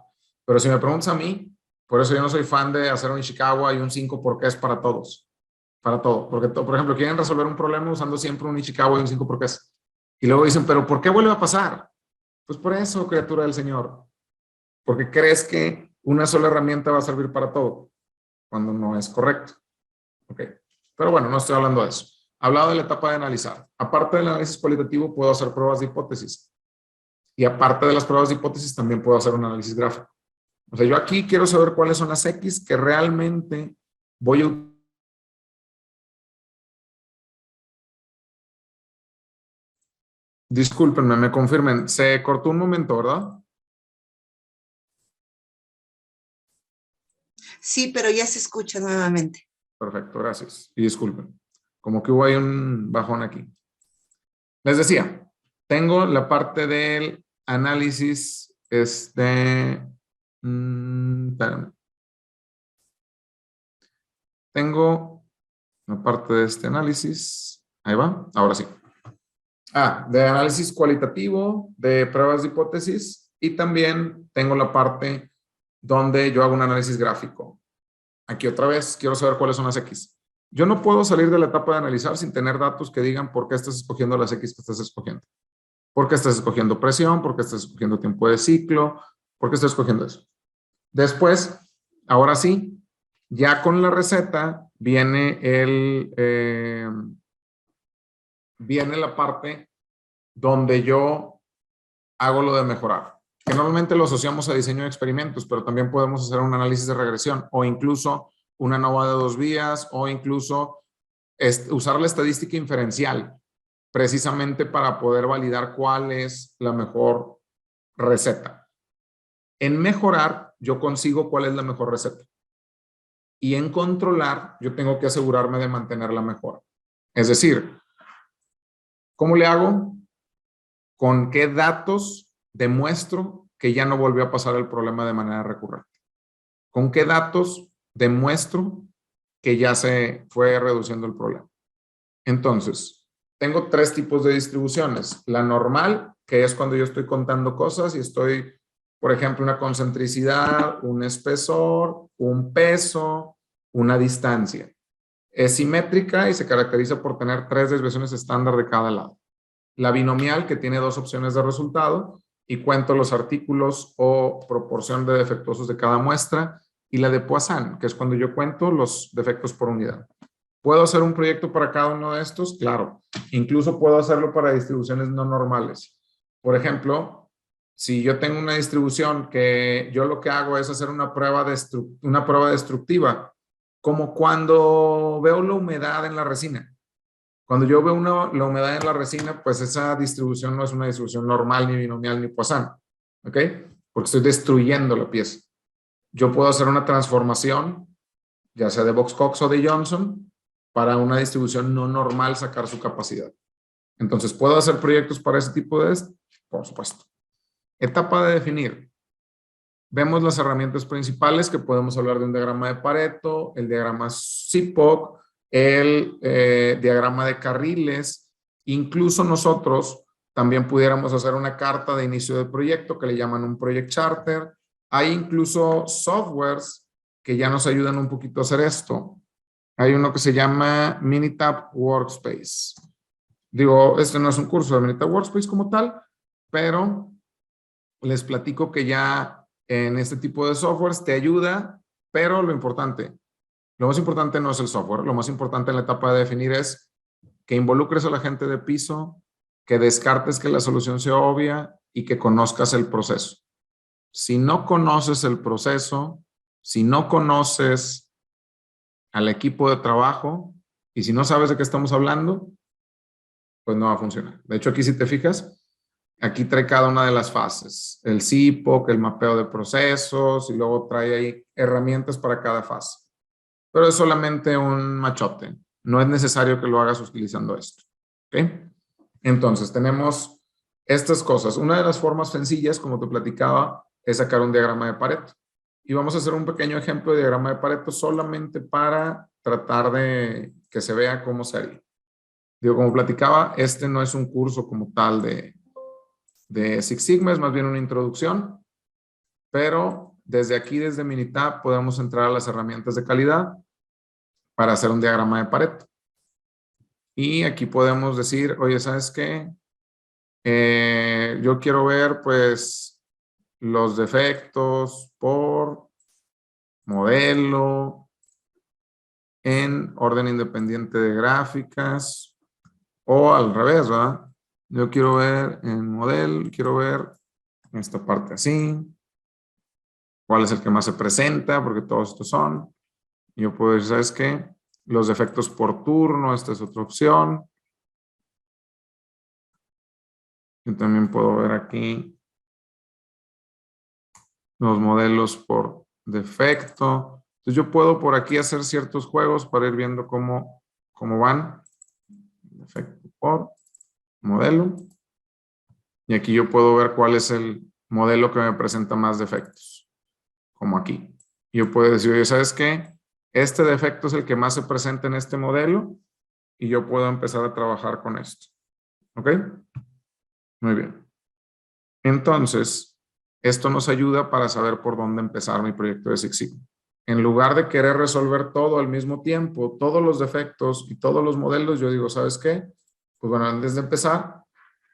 Pero si me preguntas a mí, por eso yo no soy fan de hacer un Ishikawa y un 5 porque es para todos. Para todo. Porque, por ejemplo, quieren resolver un problema usando siempre un Ishikawa y un 5 porque es. Y luego dicen, ¿pero por qué vuelve a pasar? Pues por eso, criatura del Señor. Porque crees que una sola herramienta va a servir para todo, cuando no es correcto. Ok. Pero bueno, no estoy hablando de eso. Hablado de la etapa de analizar. Aparte del análisis cualitativo, puedo hacer pruebas de hipótesis. Y aparte de las pruebas de hipótesis, también puedo hacer un análisis gráfico. O sea, yo aquí quiero saber cuáles son las X que realmente voy a utilizar. Discúlpenme, me confirmen. Se cortó un momento, ¿verdad? Sí, pero ya se escucha nuevamente. Perfecto, gracias. Y disculpen. Como que hubo ahí un bajón aquí. Les decía, tengo la parte del análisis, espérame. Tengo la parte de este análisis. Ahí va, ahora sí. De análisis cualitativo, de pruebas de hipótesis, y también tengo la parte donde yo hago un análisis gráfico. Aquí otra vez, quiero saber cuáles son las X. Yo no puedo salir de la etapa de analizar sin tener datos que digan por qué estás escogiendo las X que estás escogiendo. ¿Por qué estás escogiendo presión? ¿Por qué estás escogiendo tiempo de ciclo? ¿Por qué estás escogiendo eso? Después, ahora sí, ya con la receta viene viene la parte donde yo hago lo de mejorar. Que normalmente lo asociamos a diseño de experimentos, pero también podemos hacer un análisis de regresión o incluso una ANOVA de 2 vías o incluso usar la estadística inferencial precisamente para poder validar cuál es la mejor receta. En mejorar, yo consigo cuál es la mejor receta. Y en controlar, yo tengo que asegurarme de mantener la mejora. Es decir, ¿cómo le hago? ¿Con qué datos demuestro que ya no volvió a pasar el problema de manera recurrente? ¿Con qué datos demuestro que ya se fue reduciendo el problema? Entonces, tengo 3 tipos de distribuciones. La normal, que es cuando yo estoy contando cosas y estoy, por ejemplo, una concentricidad, un espesor, un peso, una distancia. Es simétrica y se caracteriza por tener 3 desviaciones estándar de cada lado. La binomial, que tiene 2 opciones de resultado y cuento los artículos o proporción de defectuosos de cada muestra. Y la de Poisson, que es cuando yo cuento los defectos por unidad. ¿Puedo hacer un proyecto para cada uno de estos? Claro. Incluso puedo hacerlo para distribuciones no normales. Por ejemplo, si yo tengo una distribución que yo lo que hago es hacer una prueba destructiva, como cuando veo la humedad en la resina. Cuando yo veo la humedad en la resina, pues esa distribución no es una distribución normal, ni binomial, ni Poisson. ¿Ok? Porque estoy destruyendo la pieza. Yo puedo hacer una transformación, ya sea de Box-Cox o de Johnson, para una distribución no normal sacar su capacidad. Entonces, ¿puedo hacer proyectos para ese tipo de esto? Por supuesto. Etapa de definir. Vemos las herramientas principales, que podemos hablar de un diagrama de Pareto, el diagrama CIPOC, el diagrama de carriles. Incluso nosotros también pudiéramos hacer una carta de inicio del proyecto que le llaman un Project Charter. Hay incluso softwares que ya nos ayudan un poquito a hacer esto. Hay uno que se llama Minitab Workspace. Digo, este no es un curso de Minitab Workspace como tal, pero les platico que ya en este tipo de softwares te ayuda, pero lo más importante no es el software. Lo más importante en la etapa de definir es que involucres a la gente de piso, que descartes que la solución sea obvia y que conozcas el proceso. Si no conoces el proceso, si no conoces al equipo de trabajo y si no sabes de qué estamos hablando, pues no va a funcionar. De hecho, aquí si te fijas, aquí trae cada una de las fases. El CIPOC, el mapeo de procesos y luego trae ahí herramientas para cada fase. Pero es solamente un machote. No es necesario que lo hagas utilizando esto. ¿Ok? Entonces, tenemos estas cosas. Una de las formas sencillas, como te platicaba, es sacar un diagrama de Pareto. Y vamos a hacer un pequeño ejemplo de diagrama de Pareto solamente para tratar de que se vea cómo se haría. Digo, como platicaba, este no es un curso como tal de Six Sigma, es más bien una introducción, pero desde aquí, desde Minitab, podemos entrar a las herramientas de calidad para hacer un diagrama de Pareto. Y aquí podemos decir, oye, ¿sabes qué? Yo quiero ver, pues, los defectos por modelo en orden independiente de gráficas o al revés, ¿verdad? Yo quiero ver en modelo, quiero ver esta parte así, cuál es el que más se presenta, porque todos estos son. Yo puedo decir, ¿sabes qué? Los defectos por turno, esta es otra opción. Yo también puedo ver aquí los modelos por defecto. Entonces yo puedo por aquí hacer ciertos juegos para ir viendo cómo van. Defecto por modelo. Y aquí yo puedo ver cuál es el modelo que me presenta más defectos. Como aquí. Y yo puedo decir, oye, ¿sabes qué? Este defecto es el que más se presenta en este modelo y yo puedo empezar a trabajar con esto. ¿Ok? Muy bien. Entonces, esto nos ayuda para saber por dónde empezar mi proyecto de Six Sigma. En lugar de querer resolver todo al mismo tiempo, todos los defectos y todos los modelos, yo digo, ¿sabes qué? Pues bueno, antes de empezar,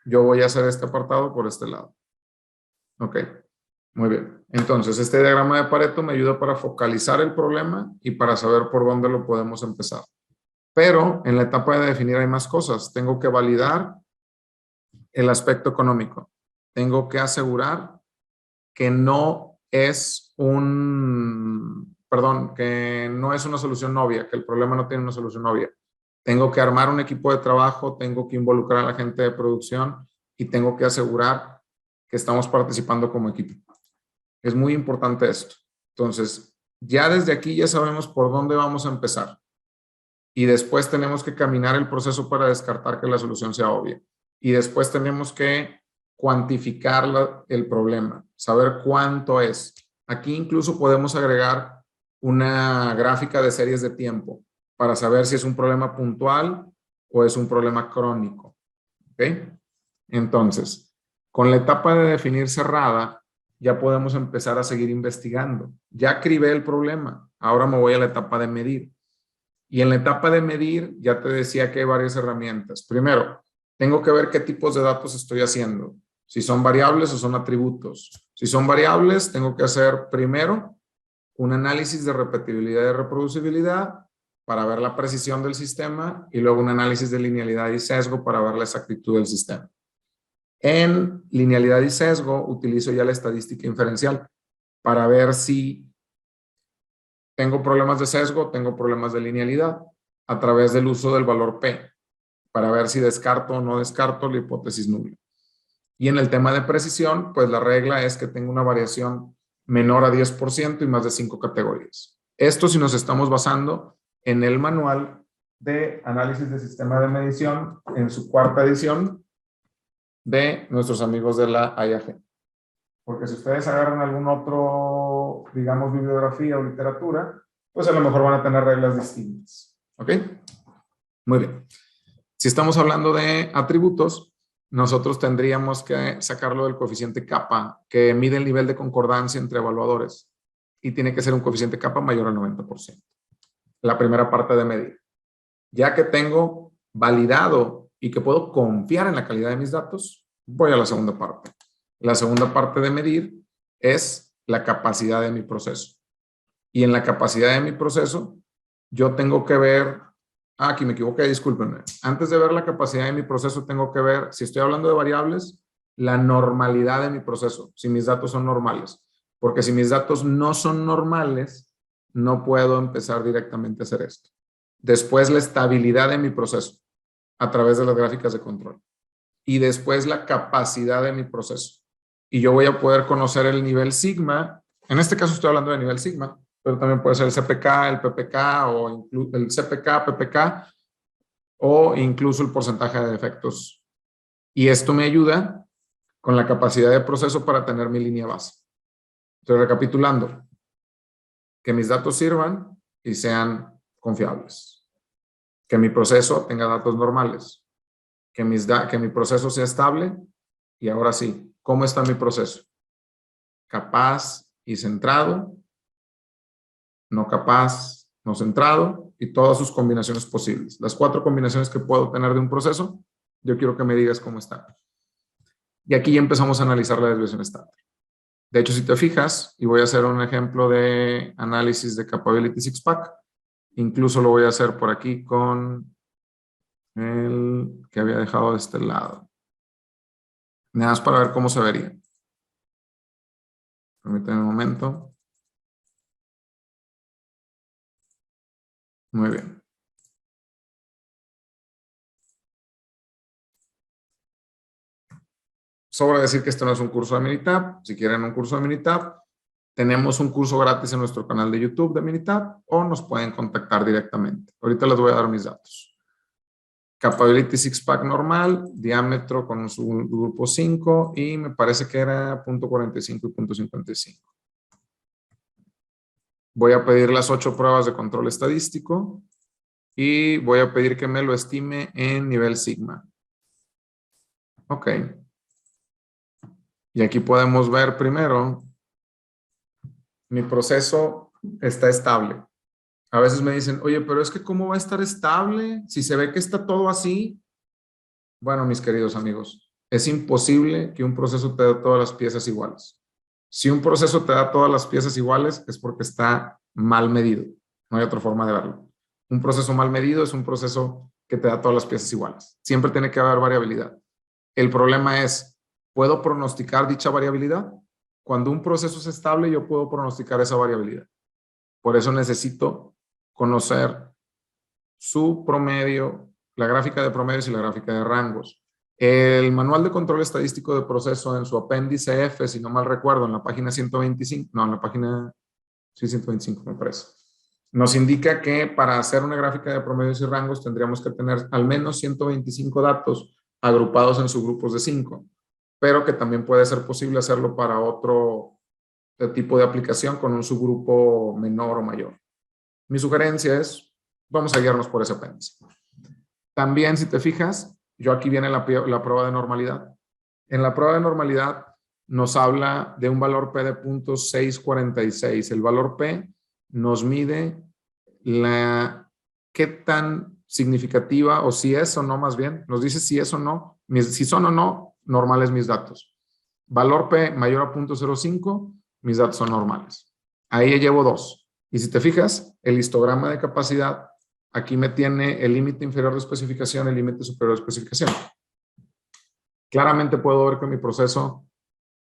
yo voy a hacer este apartado por este lado. Ok, muy bien. Entonces, este diagrama de Pareto me ayuda para focalizar el problema y para saber por dónde lo podemos empezar. Pero en la etapa de definir hay más cosas. Tengo que validar el aspecto económico. Tengo que asegurar que no es que no es una solución obvia, que el problema no tiene una solución obvia. Tengo que armar un equipo de trabajo, tengo que involucrar a la gente de producción y tengo que asegurar que estamos participando como equipo. Es muy importante esto. Entonces, ya desde aquí ya sabemos por dónde vamos a empezar. Y después tenemos que caminar el proceso para descartar que la solución sea obvia. Y después tenemos que cuantificar el problema, saber cuánto es. Aquí incluso podemos agregar una gráfica de series de tiempo para saber si es un problema puntual o es un problema crónico. ¿Ok? Entonces, con la etapa de definir cerrada, ya podemos empezar a seguir investigando. Ya crivé el problema, ahora me voy a la etapa de medir. Y en la etapa de medir, ya te decía que hay varias herramientas. Primero, tengo que ver qué tipos de datos estoy haciendo. Si son variables o son atributos. Si son variables, tengo que hacer primero un análisis de repetibilidad y reproducibilidad para ver la precisión del sistema y luego un análisis de linealidad y sesgo para ver la exactitud del sistema. En linealidad y sesgo utilizo ya la estadística inferencial para ver si tengo problemas de sesgo, tengo problemas de linealidad a través del uso del valor P para ver si descarto o no descarto la hipótesis nula. Y en el tema de precisión, pues la regla es que tengo una variación menor a 10% y más de 5 categorías. Esto si nos estamos basando en el manual de análisis de sistema de medición en su 4ª edición de nuestros amigos de la IAG. Porque si ustedes agarran algún otro, digamos, bibliografía o literatura, pues a lo mejor van a tener reglas distintas. ¿Ok? Muy bien. Si estamos hablando de atributos, nosotros tendríamos que sacarlo del coeficiente kappa, que mide el nivel de concordancia entre evaluadores. Y tiene que ser un coeficiente kappa mayor al 90%. La primera parte de medir. Ya que tengo validado y que puedo confiar en la calidad de mis datos, voy a la segunda parte. La segunda parte de medir es la capacidad de mi proceso. Y en la capacidad de mi proceso, yo tengo que ver, aquí me equivoqué, discúlpenme. Antes de ver la capacidad de mi proceso, tengo que ver, si estoy hablando de variables, la normalidad de mi proceso, si mis datos son normales. Porque si mis datos no son normales, no puedo empezar directamente a hacer esto. Después la estabilidad de mi proceso a través de las gráficas de control. Y después la capacidad de mi proceso. Y yo voy a poder conocer el nivel sigma. En este caso estoy hablando de nivel sigma, pero también puede ser el CPK, el PPK o el CPK, PPK o incluso el porcentaje de defectos. Y esto me ayuda con la capacidad de proceso para tener mi línea base. Estoy recapitulando. Que mis datos sirvan y sean confiables. Que mi proceso tenga datos normales. Que mi proceso sea estable. Y ahora sí, ¿cómo está mi proceso? Capaz y centrado, no capaz, no centrado y todas sus combinaciones posibles. Las 4 combinaciones que puedo tener de un proceso, yo quiero que me digas cómo está. Y aquí ya empezamos a analizar la desviación estándar. De hecho, si te fijas, y voy a hacer un ejemplo de análisis de Capability Six-Pack, incluso lo voy a hacer por aquí con el que había dejado de este lado. Nada más para ver cómo se vería. Permítanme un momento. Muy bien. Sobra decir que esto no es un curso de Minitab. Si quieren un curso de Minitab, tenemos un curso gratis en nuestro canal de YouTube de Minitab o nos pueden contactar directamente. Ahorita les voy a dar mis datos. Capability Six-Pack normal, diámetro con su grupo 5 y me parece que era .45 y .55. Voy a pedir las 8 pruebas de control estadístico y voy a pedir que me lo estime en nivel sigma. Ok. Y aquí podemos ver primero, mi proceso está estable. A veces me dicen, oye, pero es que ¿cómo va a estar estable si se ve que está todo así? Bueno, mis queridos amigos, es imposible que un proceso te dé todas las piezas iguales. Si un proceso te da todas las piezas iguales es porque está mal medido. No hay otra forma de verlo. Un proceso mal medido es un proceso que te da todas las piezas iguales. Siempre tiene que haber variabilidad. El problema es, ¿puedo pronosticar dicha variabilidad? Cuando un proceso es estable, yo puedo pronosticar esa variabilidad. Por eso necesito conocer su promedio, la gráfica de promedios y la gráfica de rangos. El manual de control estadístico de proceso en su apéndice F, si no mal recuerdo, en la página 125, no, en la página, sí, 125 me parece, nos indica que para hacer una gráfica de promedios y rangos tendríamos que tener al menos 125 datos agrupados en subgrupos de 5. pero que también puede ser posible hacerlo para otro tipo de aplicación con un subgrupo menor o mayor. Mi sugerencia es, vamos a guiarnos por ese apéndice. También, si te fijas, yo aquí viene la prueba de normalidad. En la prueba de normalidad nos habla de un valor P de 0.646. El valor P nos mide qué tan significativa, o si es o no más bien, nos dice si es o no, si son o no normales mis datos. Valor P mayor a 0.05, mis datos son normales. Ahí ya llevo 2. Y si te fijas, el histograma de capacidad, aquí me tiene el límite inferior de especificación, el límite superior de especificación. Claramente puedo ver que mi proceso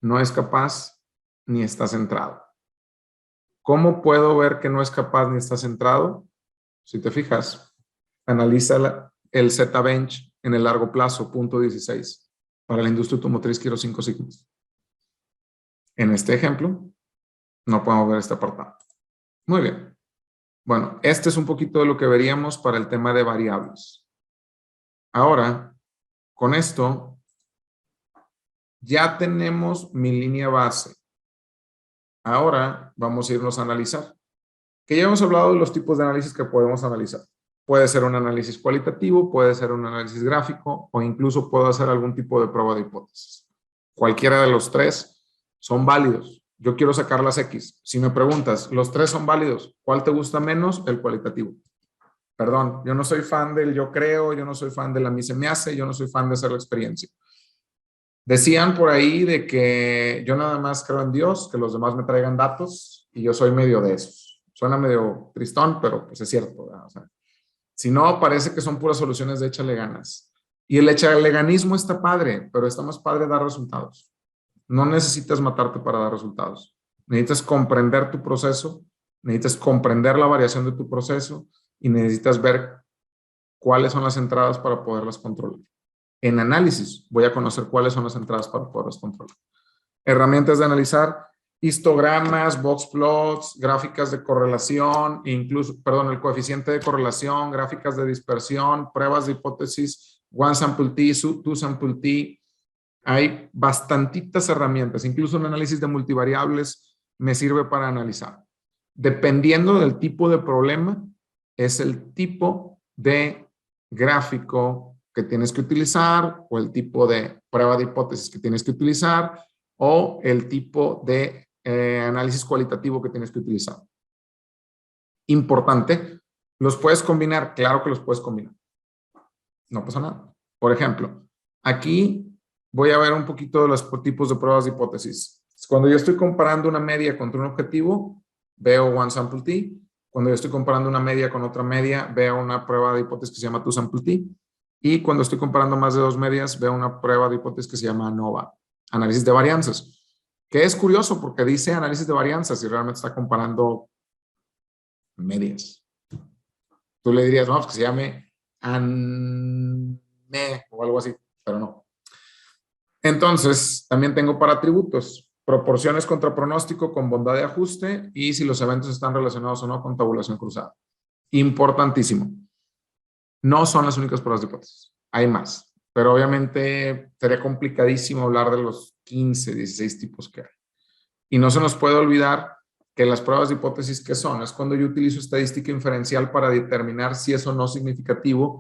no es capaz ni está centrado. ¿Cómo puedo ver que no es capaz ni está centrado? Si te fijas, analiza el Z-Bench en el largo plazo, 0.16. Para la industria automotriz quiero 5 sigmas. En este ejemplo, no podemos ver este apartado. Muy bien. Bueno, este es un poquito de lo que veríamos para el tema de variables. Ahora, con esto, ya tenemos mi línea base. Ahora vamos a irnos a analizar. Que ya hemos hablado de los tipos de análisis que podemos analizar. Puede ser un análisis cualitativo, puede ser un análisis gráfico o incluso puedo hacer algún tipo de prueba de hipótesis. Cualquiera de los tres son válidos. Yo quiero sacar las X. Si me preguntas, ¿los tres son válidos? ¿Cuál te gusta menos? El cualitativo. Perdón, yo no soy fan del yo creo, yo no soy fan del a mí se me hace, yo no soy fan de hacer la experiencia. Decían por ahí de que yo nada más creo en Dios, que los demás me traigan datos y yo soy medio de esos. Suena medio tristón, pero pues es cierto, ¿verdad? O sea, si no, parece que son puras soluciones de échale ganas. Y el échale ganismo está padre, pero está más padre dar resultados. No necesitas matarte para dar resultados. Necesitas comprender tu proceso, necesitas comprender la variación de tu proceso y necesitas ver cuáles son las entradas para poderlas controlar. En análisis voy a conocer cuáles son las entradas para poderlas controlar. Herramientas de analizar, histogramas, box plots, gráficas de correlación, incluso, perdón, el coeficiente de correlación, gráficas de dispersión, pruebas de hipótesis, one sample t, two sample t. Hay bastantitas herramientas, incluso un análisis de multivariables me sirve para analizar. Dependiendo del tipo de problema, es el tipo de gráfico que tienes que utilizar o el tipo de prueba de hipótesis que tienes que utilizar o el tipo de análisis cualitativo que tienes que utilizar. Importante, ¿los puedes combinar? Claro que los puedes combinar. No pasa nada. Por ejemplo, aquí voy a ver un poquito de los tipos de pruebas de hipótesis. Cuando yo estoy comparando una media contra un objetivo, veo one sample t. Cuando yo estoy comparando una media con otra media, veo una prueba de hipótesis que se llama two sample t. Y cuando estoy comparando más de dos medias, veo una prueba de hipótesis que se llama ANOVA, análisis de varianzas. Que es curioso porque dice análisis de varianzas y realmente está comparando medias. Tú le dirías, no, pues que se llame ANME o algo así, pero no. Entonces, también tengo para atributos, proporciones contra pronóstico con bondad de ajuste y si los eventos están relacionados o no con tabulación cruzada. Importantísimo. No son las únicas pruebas de hipótesis. Hay más, pero obviamente sería complicadísimo hablar de los 15, 16 tipos que hay. Y no se nos puede olvidar que las pruebas de hipótesis, ¿qué son? Es cuando yo utilizo estadística inferencial para determinar si es o no significativo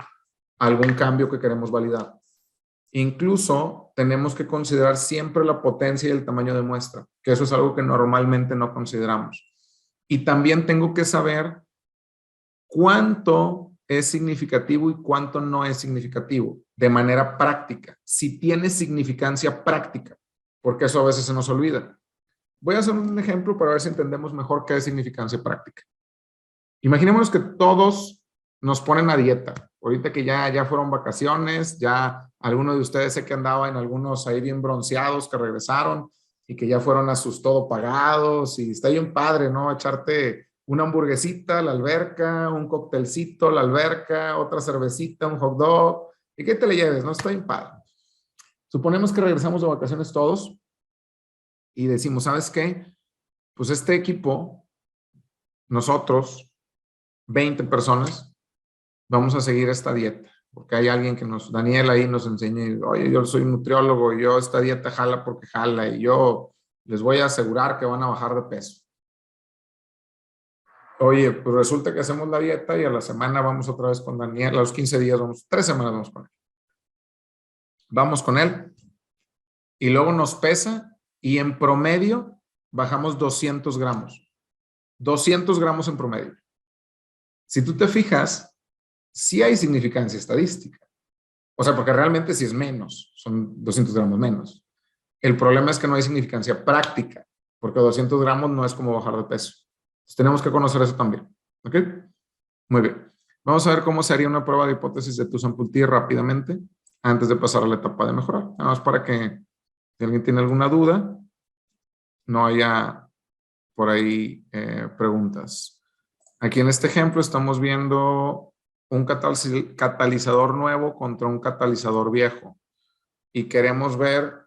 algún cambio que queremos validar. Incluso tenemos que considerar siempre la potencia y el tamaño de muestra, que eso es algo que normalmente no consideramos. Y también tengo que saber cuánto es significativo y cuánto no es significativo, de manera práctica, si tiene significancia práctica, porque eso a veces se nos olvida. Voy a hacer un ejemplo para ver si entendemos mejor qué es significancia práctica. Imaginémonos que todos nos ponen a dieta. Ahorita que ya fueron vacaciones, ya algunos de ustedes sé que andaban algunos ahí bien bronceados que regresaron y que ya fueron a sus todo pagados y está bien padre, ¿no? Echarte una hamburguesita a la alberca, un coctelcito a la alberca, otra cervecita, un hot dog y que te le lleves, ¿no? Está bien padre. Suponemos que regresamos de vacaciones todos y decimos, ¿sabes qué? Pues este equipo, nosotros, 20 personas, vamos a seguir esta dieta. porque hay alguien que Daniel ahí nos enseñe, oye, yo soy un nutriólogo, y yo esta dieta jala porque jala, y yo les voy a asegurar que van a bajar de peso. Oye, pues resulta que hacemos la dieta y a la semana vamos otra vez con Daniel, a los 15 días vamos, 3 semanas vamos con él. Vamos con él y luego nos pesa y en promedio bajamos 200 gramos. 200 gramos en promedio. Si tú te fijas, sí hay significancia estadística. O sea, porque realmente sí es menos, son 200 gramos menos. El problema es que no hay significancia práctica, porque 200 gramos no es como bajar de peso. Entonces, tenemos que conocer eso también. ¿Ok? Muy bien. Vamos a ver cómo se haría una prueba de hipótesis de tu sample T rápidamente, antes de pasar a la etapa de mejorar. Nada más para que, si alguien tiene alguna duda, no haya por ahí preguntas. Aquí en este ejemplo estamos viendo un catalizador nuevo contra un catalizador viejo. Y queremos ver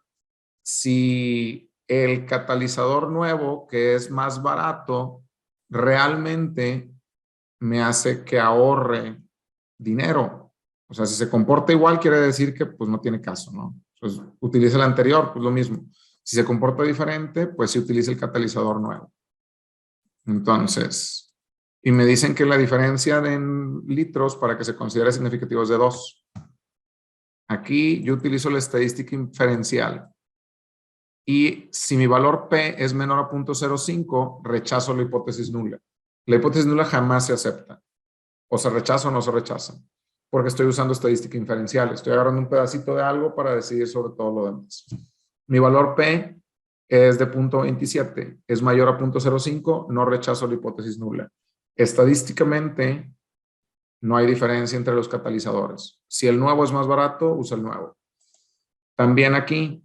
si el catalizador nuevo, que es más barato, realmente me hace que ahorre dinero. O sea, si se comporta igual, quiere decir que pues no tiene caso, ¿no? Entonces, utiliza el anterior, pues lo mismo. Si se comporta diferente, pues se utiliza el catalizador nuevo. Entonces, y me dicen que la diferencia en litros para que se considere significativo es de 2. Aquí yo utilizo la estadística inferencial. Y si mi valor P es menor a 0.05, rechazo la hipótesis nula. La hipótesis nula jamás se acepta. O se rechaza o no se rechaza. Porque estoy usando estadística inferencial. Estoy agarrando un pedacito de algo para decidir sobre todo lo demás. Mi valor P es de 0.27. Es mayor a 0.05, no rechazo la hipótesis nula. Estadísticamente, no hay diferencia entre los catalizadores. Si el nuevo es más barato, usa el nuevo. También aquí,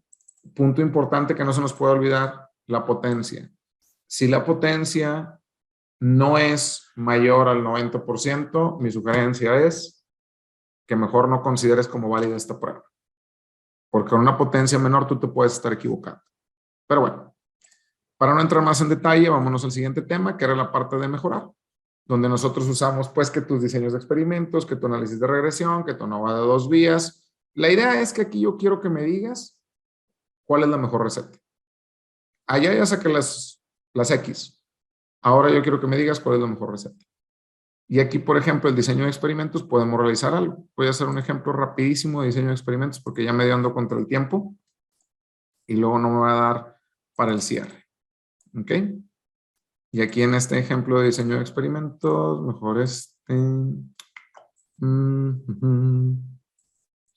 punto importante que no se nos puede olvidar, la potencia. Si la potencia no es mayor al 90%, mi sugerencia es que mejor no consideres como válida esta prueba. Porque con una potencia menor tú te puedes estar equivocando. Pero bueno, para no entrar más en detalle, vámonos al siguiente tema, que era la parte de mejorar, donde nosotros usamos pues que tus diseños de experimentos, que tu análisis de regresión, que tu ANOVA de 2 vías. La idea es que aquí yo quiero que me digas cuál es la mejor receta. Allá ya saqué las X. Ahora yo quiero que me digas cuál es la mejor receta. Y aquí, por ejemplo, el diseño de experimentos, podemos realizar algo. Voy a hacer un ejemplo rapidísimo de diseño de experimentos porque ya me ando contra el tiempo y luego no me va a dar para el cierre. ¿Ok? Y aquí en este ejemplo de diseño de experimentos, mejor Estoy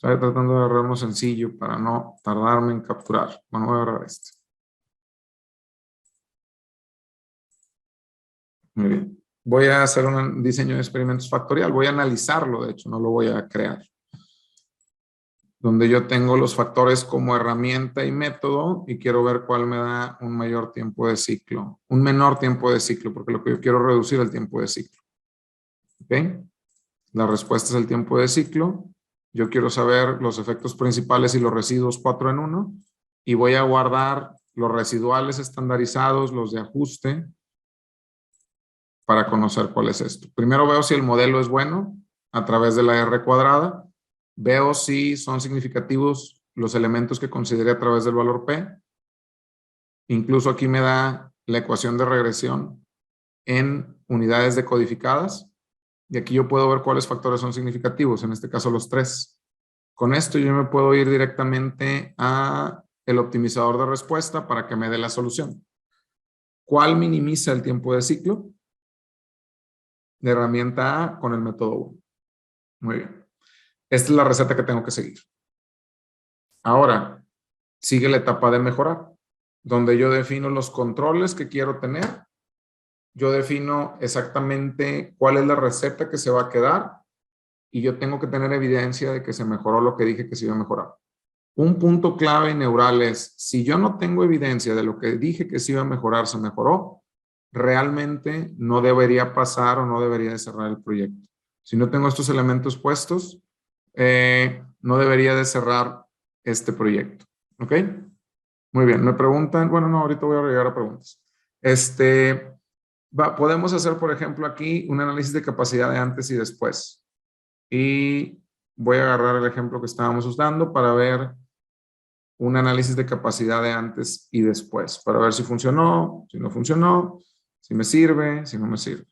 tratando de agarrar uno sencillo para no tardarme en capturar. Bueno, voy a agarrar este. Muy bien. Voy a hacer un diseño de experimentos factorial. Voy a analizarlo, de hecho, no lo voy a crear. Donde yo tengo los factores como herramienta y método y quiero ver cuál me da un mayor tiempo de ciclo. Un menor tiempo de ciclo, porque lo que yo quiero es reducir el tiempo de ciclo. ¿Ok? La respuesta es el tiempo de ciclo. Yo quiero saber los efectos principales y los residuos 4 en 1. Y voy a guardar los residuales estandarizados, los de ajuste, para conocer cuál es esto. Primero veo si el modelo es bueno a través de la R cuadrada. Veo si son significativos los elementos que consideré a través del valor P. Incluso aquí me da la ecuación de regresión en unidades decodificadas. Y aquí yo puedo ver cuáles factores son significativos, en este caso los 3. Con esto yo me puedo ir directamente a el optimizador de respuesta para que me dé la solución. ¿Cuál minimiza el tiempo de ciclo? De herramienta A con el método 1. Muy bien. Esta es la receta que tengo que seguir. Ahora, sigue la etapa de mejorar, donde yo defino los controles que quiero tener. Yo defino exactamente cuál es la receta que se va a quedar y yo tengo que tener evidencia de que se mejoró lo que dije que se iba a mejorar. Un punto clave neural es, si yo no tengo evidencia de lo que dije que se iba a mejorar, se mejoró, realmente no debería pasar o no debería de cerrar el proyecto. Si no tengo estos elementos puestos, no debería de cerrar este proyecto. ¿Ok? Muy bien, me preguntan, bueno, no, ahorita voy a llegar a preguntas. Podemos hacer, por ejemplo, aquí un análisis de capacidad de antes y después. Y voy a agarrar el ejemplo que estábamos usando para ver un análisis de capacidad de antes y después, para ver si funcionó, si no funcionó, si me sirve, si no me sirve.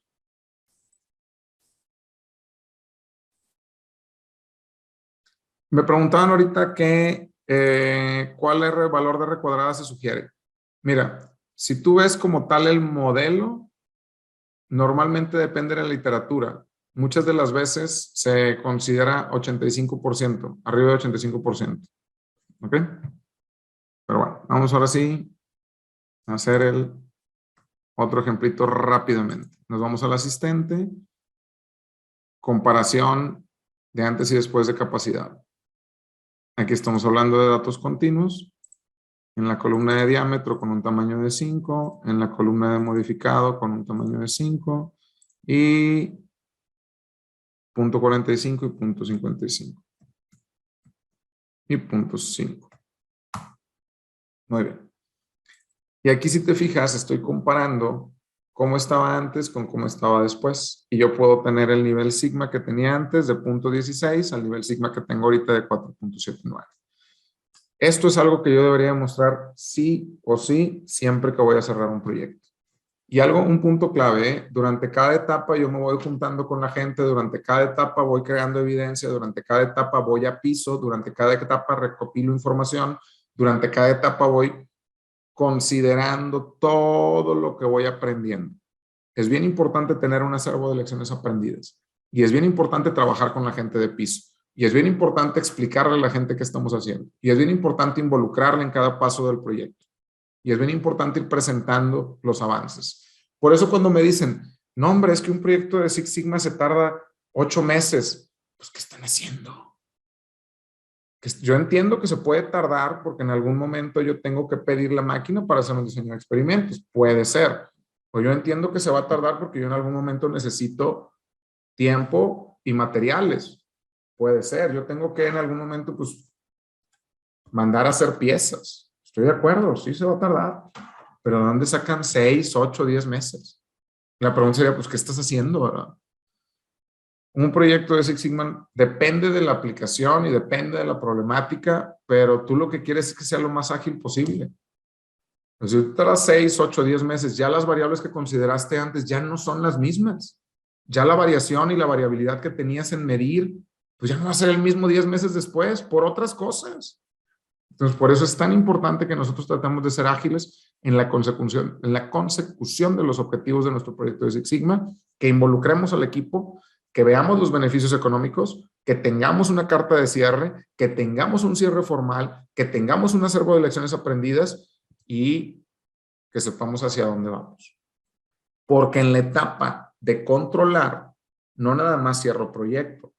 Me preguntaban ahorita cuál valor de R cuadrada se sugiere. Mira, si tú ves como tal el modelo, normalmente depende de la literatura. Muchas de las veces se considera 85%, arriba de 85%. ¿Ok? Pero bueno, vamos ahora sí a hacer el otro ejemplito rápidamente. Nos vamos al asistente. Comparación de antes y después de capacidad. Aquí estamos hablando de datos continuos. En la columna de diámetro con un tamaño de 5. En la columna de modificado con un tamaño de 5. Y punto 45 y punto 55. Y punto 5. Muy bien. Y aquí si te fijas, estoy comparando cómo estaba antes con cómo estaba después. Y yo puedo tener el nivel sigma que tenía antes de punto 16 al nivel sigma que tengo ahorita de 4.79. Esto es algo que yo debería mostrar sí o sí siempre que voy a cerrar un proyecto. Y un punto clave, durante cada etapa yo me voy juntando con la gente, durante cada etapa voy creando evidencia, durante cada etapa voy a piso, durante cada etapa recopilo información, durante cada etapa voy considerando todo lo que voy aprendiendo. Es bien importante tener un acervo de lecciones aprendidas y es bien importante trabajar con la gente de piso y es bien importante explicarle a la gente qué estamos haciendo y es bien importante involucrarle en cada paso del proyecto y es bien importante ir presentando los avances. Por eso cuando me dicen, no hombre, es que un proyecto de Six Sigma se tarda 8 meses, pues ¿qué están haciendo? Yo entiendo que se puede tardar porque en algún momento yo tengo que pedir la máquina para hacer un diseño de experimentos. Puede ser. O yo entiendo que se va a tardar porque yo en algún momento necesito tiempo y materiales. Puede ser. Yo tengo que en algún momento pues mandar a hacer piezas. Estoy de acuerdo, sí se va a tardar. Pero ¿de dónde sacan 6, 8, 10 meses? La pregunta sería, pues, ¿qué estás haciendo, verdad? Un proyecto de Six Sigma depende de la aplicación y depende de la problemática, pero tú lo que quieres es que sea lo más ágil posible. Pues si tú tardas 6, 8, 10 meses, ya las variables que consideraste antes ya no son las mismas. Ya la variación y la variabilidad que tenías en medir, pues ya no va a ser el mismo 10 meses después por otras cosas. Entonces, por eso es tan importante que nosotros tratemos de ser ágiles en la consecución de los objetivos de nuestro proyecto de Six Sigma, que involucremos al equipo, que veamos los beneficios económicos, que tengamos una carta de cierre, que tengamos un cierre formal, que tengamos un acervo de lecciones aprendidas y que sepamos hacia dónde vamos. Porque en la etapa de controlar, no nada más cierro proyecto.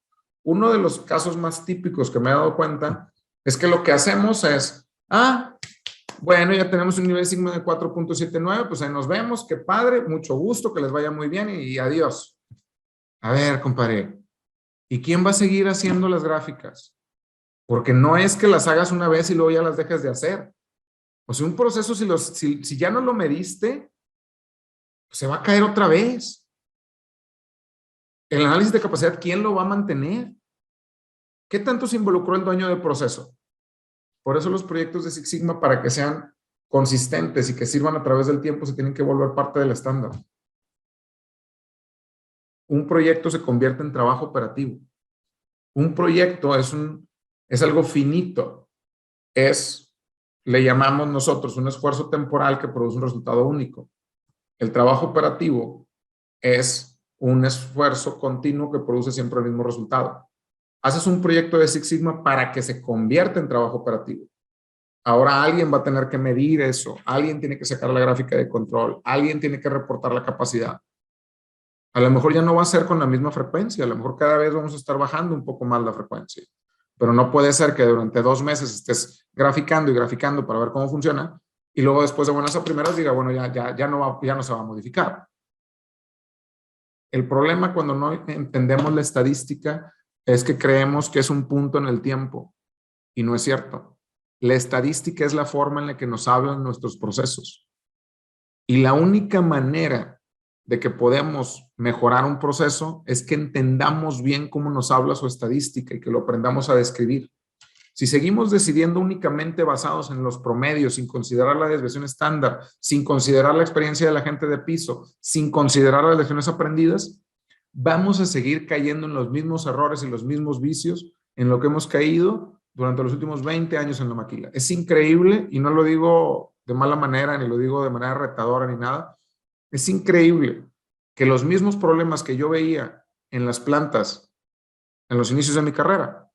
Uno de los casos más típicos que me he dado cuenta es que lo que hacemos es, bueno, ya tenemos un nivel sigma de 4.79, pues ahí nos vemos, qué padre, mucho gusto, que les vaya muy bien y adiós. A ver, compadre, ¿y quién va a seguir haciendo las gráficas? Porque no es que las hagas una vez y luego ya las dejes de hacer. O sea, un proceso, si ya no lo mediste, pues se va a caer otra vez. El análisis de capacidad, ¿quién lo va a mantener? ¿Qué tanto se involucró el dueño del proceso? Por eso los proyectos de Six Sigma, para que sean consistentes y que sirvan a través del tiempo, se tienen que volver parte del estándar. Un proyecto se convierte en trabajo operativo. Un proyecto es algo finito. Le llamamos nosotros un esfuerzo temporal que produce un resultado único. El trabajo operativo es un esfuerzo continuo que produce siempre el mismo resultado. Haces un proyecto de Six Sigma para que se convierta en trabajo operativo. Ahora alguien va a tener que medir eso, alguien tiene que sacar la gráfica de control, alguien tiene que reportar la capacidad. A lo mejor ya no va a ser con la misma frecuencia, a lo mejor cada vez vamos a estar bajando un poco más la frecuencia. Pero no puede ser que durante 2 meses estés graficando y graficando para ver cómo funciona y luego después de buenas a primeras diga, bueno, ya no se va a modificar. El problema cuando no entendemos la estadística es que creemos que es un punto en el tiempo y no es cierto. La estadística es la forma en la que nos hablan nuestros procesos. Y la única manera de que podemos mejorar un proceso es que entendamos bien cómo nos habla su estadística y que lo aprendamos a describir. Si seguimos decidiendo únicamente basados en los promedios, sin considerar la desviación estándar, sin considerar la experiencia de la gente de piso, sin considerar las lecciones aprendidas, vamos a seguir cayendo en los mismos errores y los mismos vicios en lo que hemos caído durante los últimos 20 años en la maquila. Es increíble, y no lo digo de mala manera, ni lo digo de manera retadora, ni nada. Es increíble que los mismos problemas que yo veía en las plantas en los inicios de mi carrera,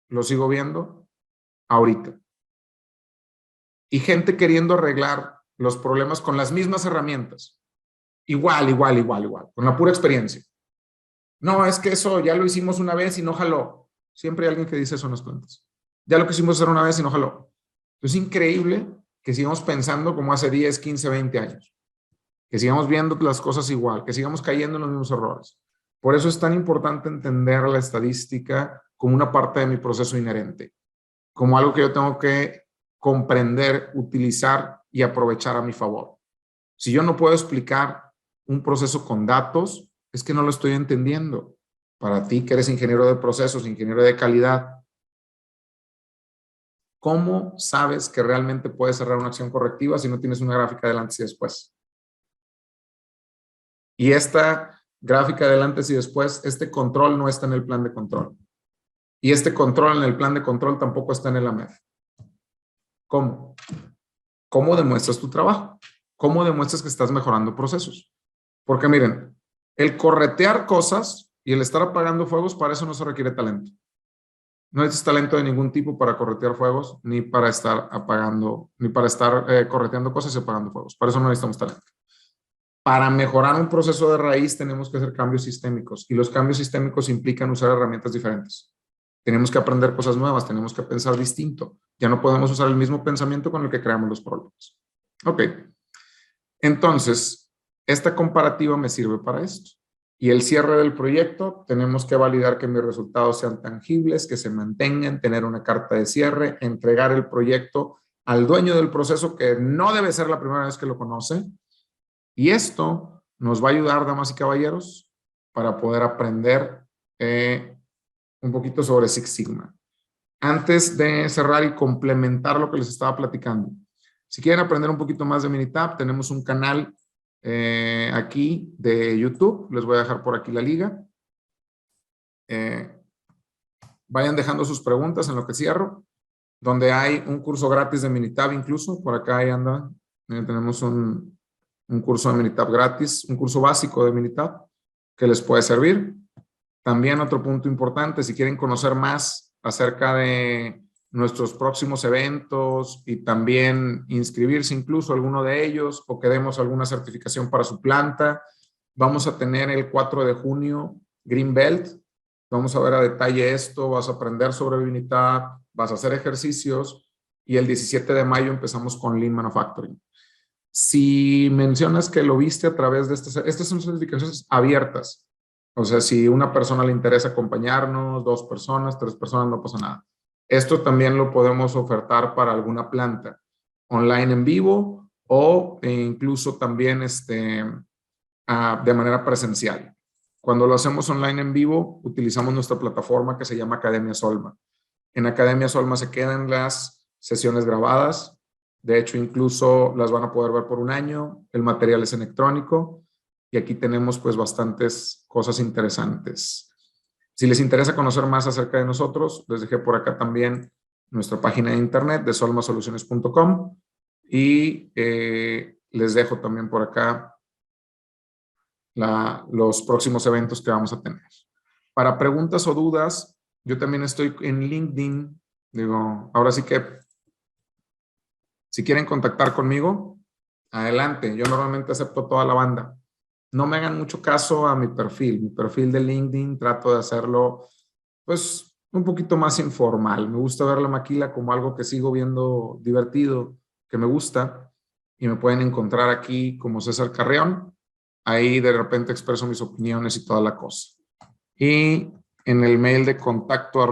los sigo viendo ahorita. Y gente queriendo arreglar los problemas con las mismas herramientas. Igual, con la pura experiencia. No, es que eso ya lo hicimos una vez y no jaló. Siempre hay alguien que dice eso en las plantas. Ya lo quisimos hacer una vez y no jaló. Es increíble que sigamos pensando como hace 10, 15, 20 años. Que sigamos viendo las cosas igual, que sigamos cayendo en los mismos errores. Por eso es tan importante entender la estadística como una parte de mi proceso inherente, como algo que yo tengo que comprender, utilizar y aprovechar a mi favor. Si yo no puedo explicar un proceso con datos, es que no lo estoy entendiendo. Para ti que eres ingeniero de procesos, ingeniero de calidad, ¿cómo sabes que realmente puedes cerrar una acción correctiva si no tienes una gráfica del antes y después? Y esta gráfica del antes y después, este control no está en el plan de control. Y este control en el plan de control tampoco está en el AMED. ¿Cómo? ¿Cómo demuestras tu trabajo? ¿Cómo demuestras que estás mejorando procesos? Porque miren, el corretear cosas y el estar apagando fuegos, para eso no se requiere talento. No necesitas talento de ningún tipo para corretear fuegos, ni para estar apagando, ni para estar correteando cosas y apagando fuegos. Para eso no necesitamos talento. Para mejorar un proceso de raíz tenemos que hacer cambios sistémicos, y los cambios sistémicos implican usar herramientas diferentes. Tenemos que aprender cosas nuevas, tenemos que pensar distinto. Ya no podemos usar el mismo pensamiento con el que creamos los problemas. Ok. Entonces, esta comparativa me sirve para esto. Y el cierre del proyecto, tenemos que validar que mis resultados sean tangibles, que se mantengan, tener una carta de cierre, entregar el proyecto al dueño del proceso, que no debe ser la primera vez que lo conoce. Y esto nos va a ayudar, damas y caballeros, para poder aprender un poquito sobre Six Sigma. Antes de cerrar y complementar lo que les estaba platicando, si quieren aprender un poquito más de Minitab, tenemos un canal aquí de YouTube. Les voy a dejar por aquí la liga. Vayan dejando sus preguntas en lo que cierro, donde hay un curso gratis de Minitab incluso. Por acá ahí anda. Tenemos un curso de Minitab gratis, un curso básico de Minitab que les puede servir. También otro punto importante, si quieren conocer más acerca de nuestros próximos eventos y también inscribirse incluso a alguno de ellos, o que demos alguna certificación para su planta, vamos a tener el 4 de junio Green Belt. Vamos a ver a detalle esto, vas a aprender sobre Minitab, vas a hacer ejercicios, y el 17 de mayo empezamos con Lean Manufacturing. Si mencionas que lo viste a través de estas son certificaciones abiertas. O sea, si una persona le interesa acompañarnos, 2 personas, 3 personas, no pasa nada. Esto también lo podemos ofertar para alguna planta, online en vivo, o incluso también de manera presencial. Cuando lo hacemos online en vivo, utilizamos nuestra plataforma que se llama Academia Solma. En Academia Solma se quedan las sesiones grabadas. De hecho, incluso las van a poder ver por un año. El material es electrónico. Y aquí tenemos pues bastantes cosas interesantes. Si les interesa conocer más acerca de nosotros, les dejé por acá también nuestra página de internet de solmasoluciones.com, y les dejo también por acá los próximos eventos que vamos a tener. Para preguntas o dudas, yo también estoy en LinkedIn. Digo, ahora sí que si quieren contactar conmigo, adelante. Yo normalmente acepto toda la banda. No me hagan mucho caso a mi perfil de LinkedIn. Trato de hacerlo pues un poquito más informal. Me gusta ver la maquila como algo que sigo viendo divertido, que me gusta, y me pueden encontrar aquí como César Carreón. Ahí de repente expreso mis opiniones y toda la cosa. Y en el mail de contacto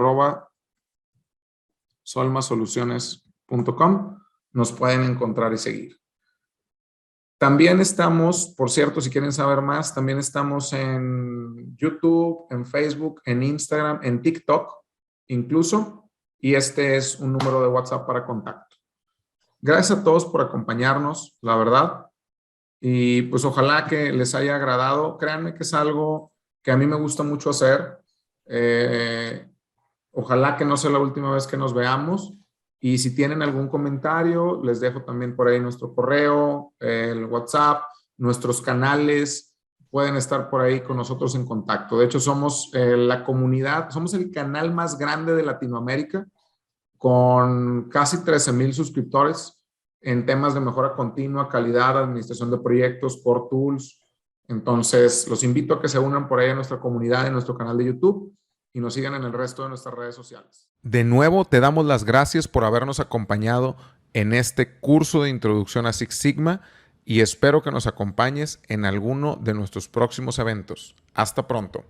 @solmasoluciones.com nos pueden encontrar y seguir. También estamos, por cierto, si quieren saber más, también estamos en YouTube, en Facebook, en Instagram, en TikTok incluso, y este es un número de WhatsApp para contacto. Gracias a todos por acompañarnos, la verdad, y pues ojalá que les haya agradado. Créanme que es algo que a mí me gusta mucho hacer. Ojalá que no sea la última vez que nos veamos. Y si tienen algún comentario, les dejo también por ahí nuestro correo, el WhatsApp, nuestros canales. Pueden estar por ahí con nosotros en contacto. De hecho, somos la comunidad, somos el canal más grande de Latinoamérica, con casi 13,000 suscriptores en temas de mejora continua, calidad, administración de proyectos, Core Tools. Entonces, los invito a que se unan por ahí a nuestra comunidad en nuestro canal de YouTube y nos sigan en el resto de nuestras redes sociales. De nuevo, te damos las gracias por habernos acompañado en este curso de introducción a Six Sigma y espero que nos acompañes en alguno de nuestros próximos eventos. Hasta pronto.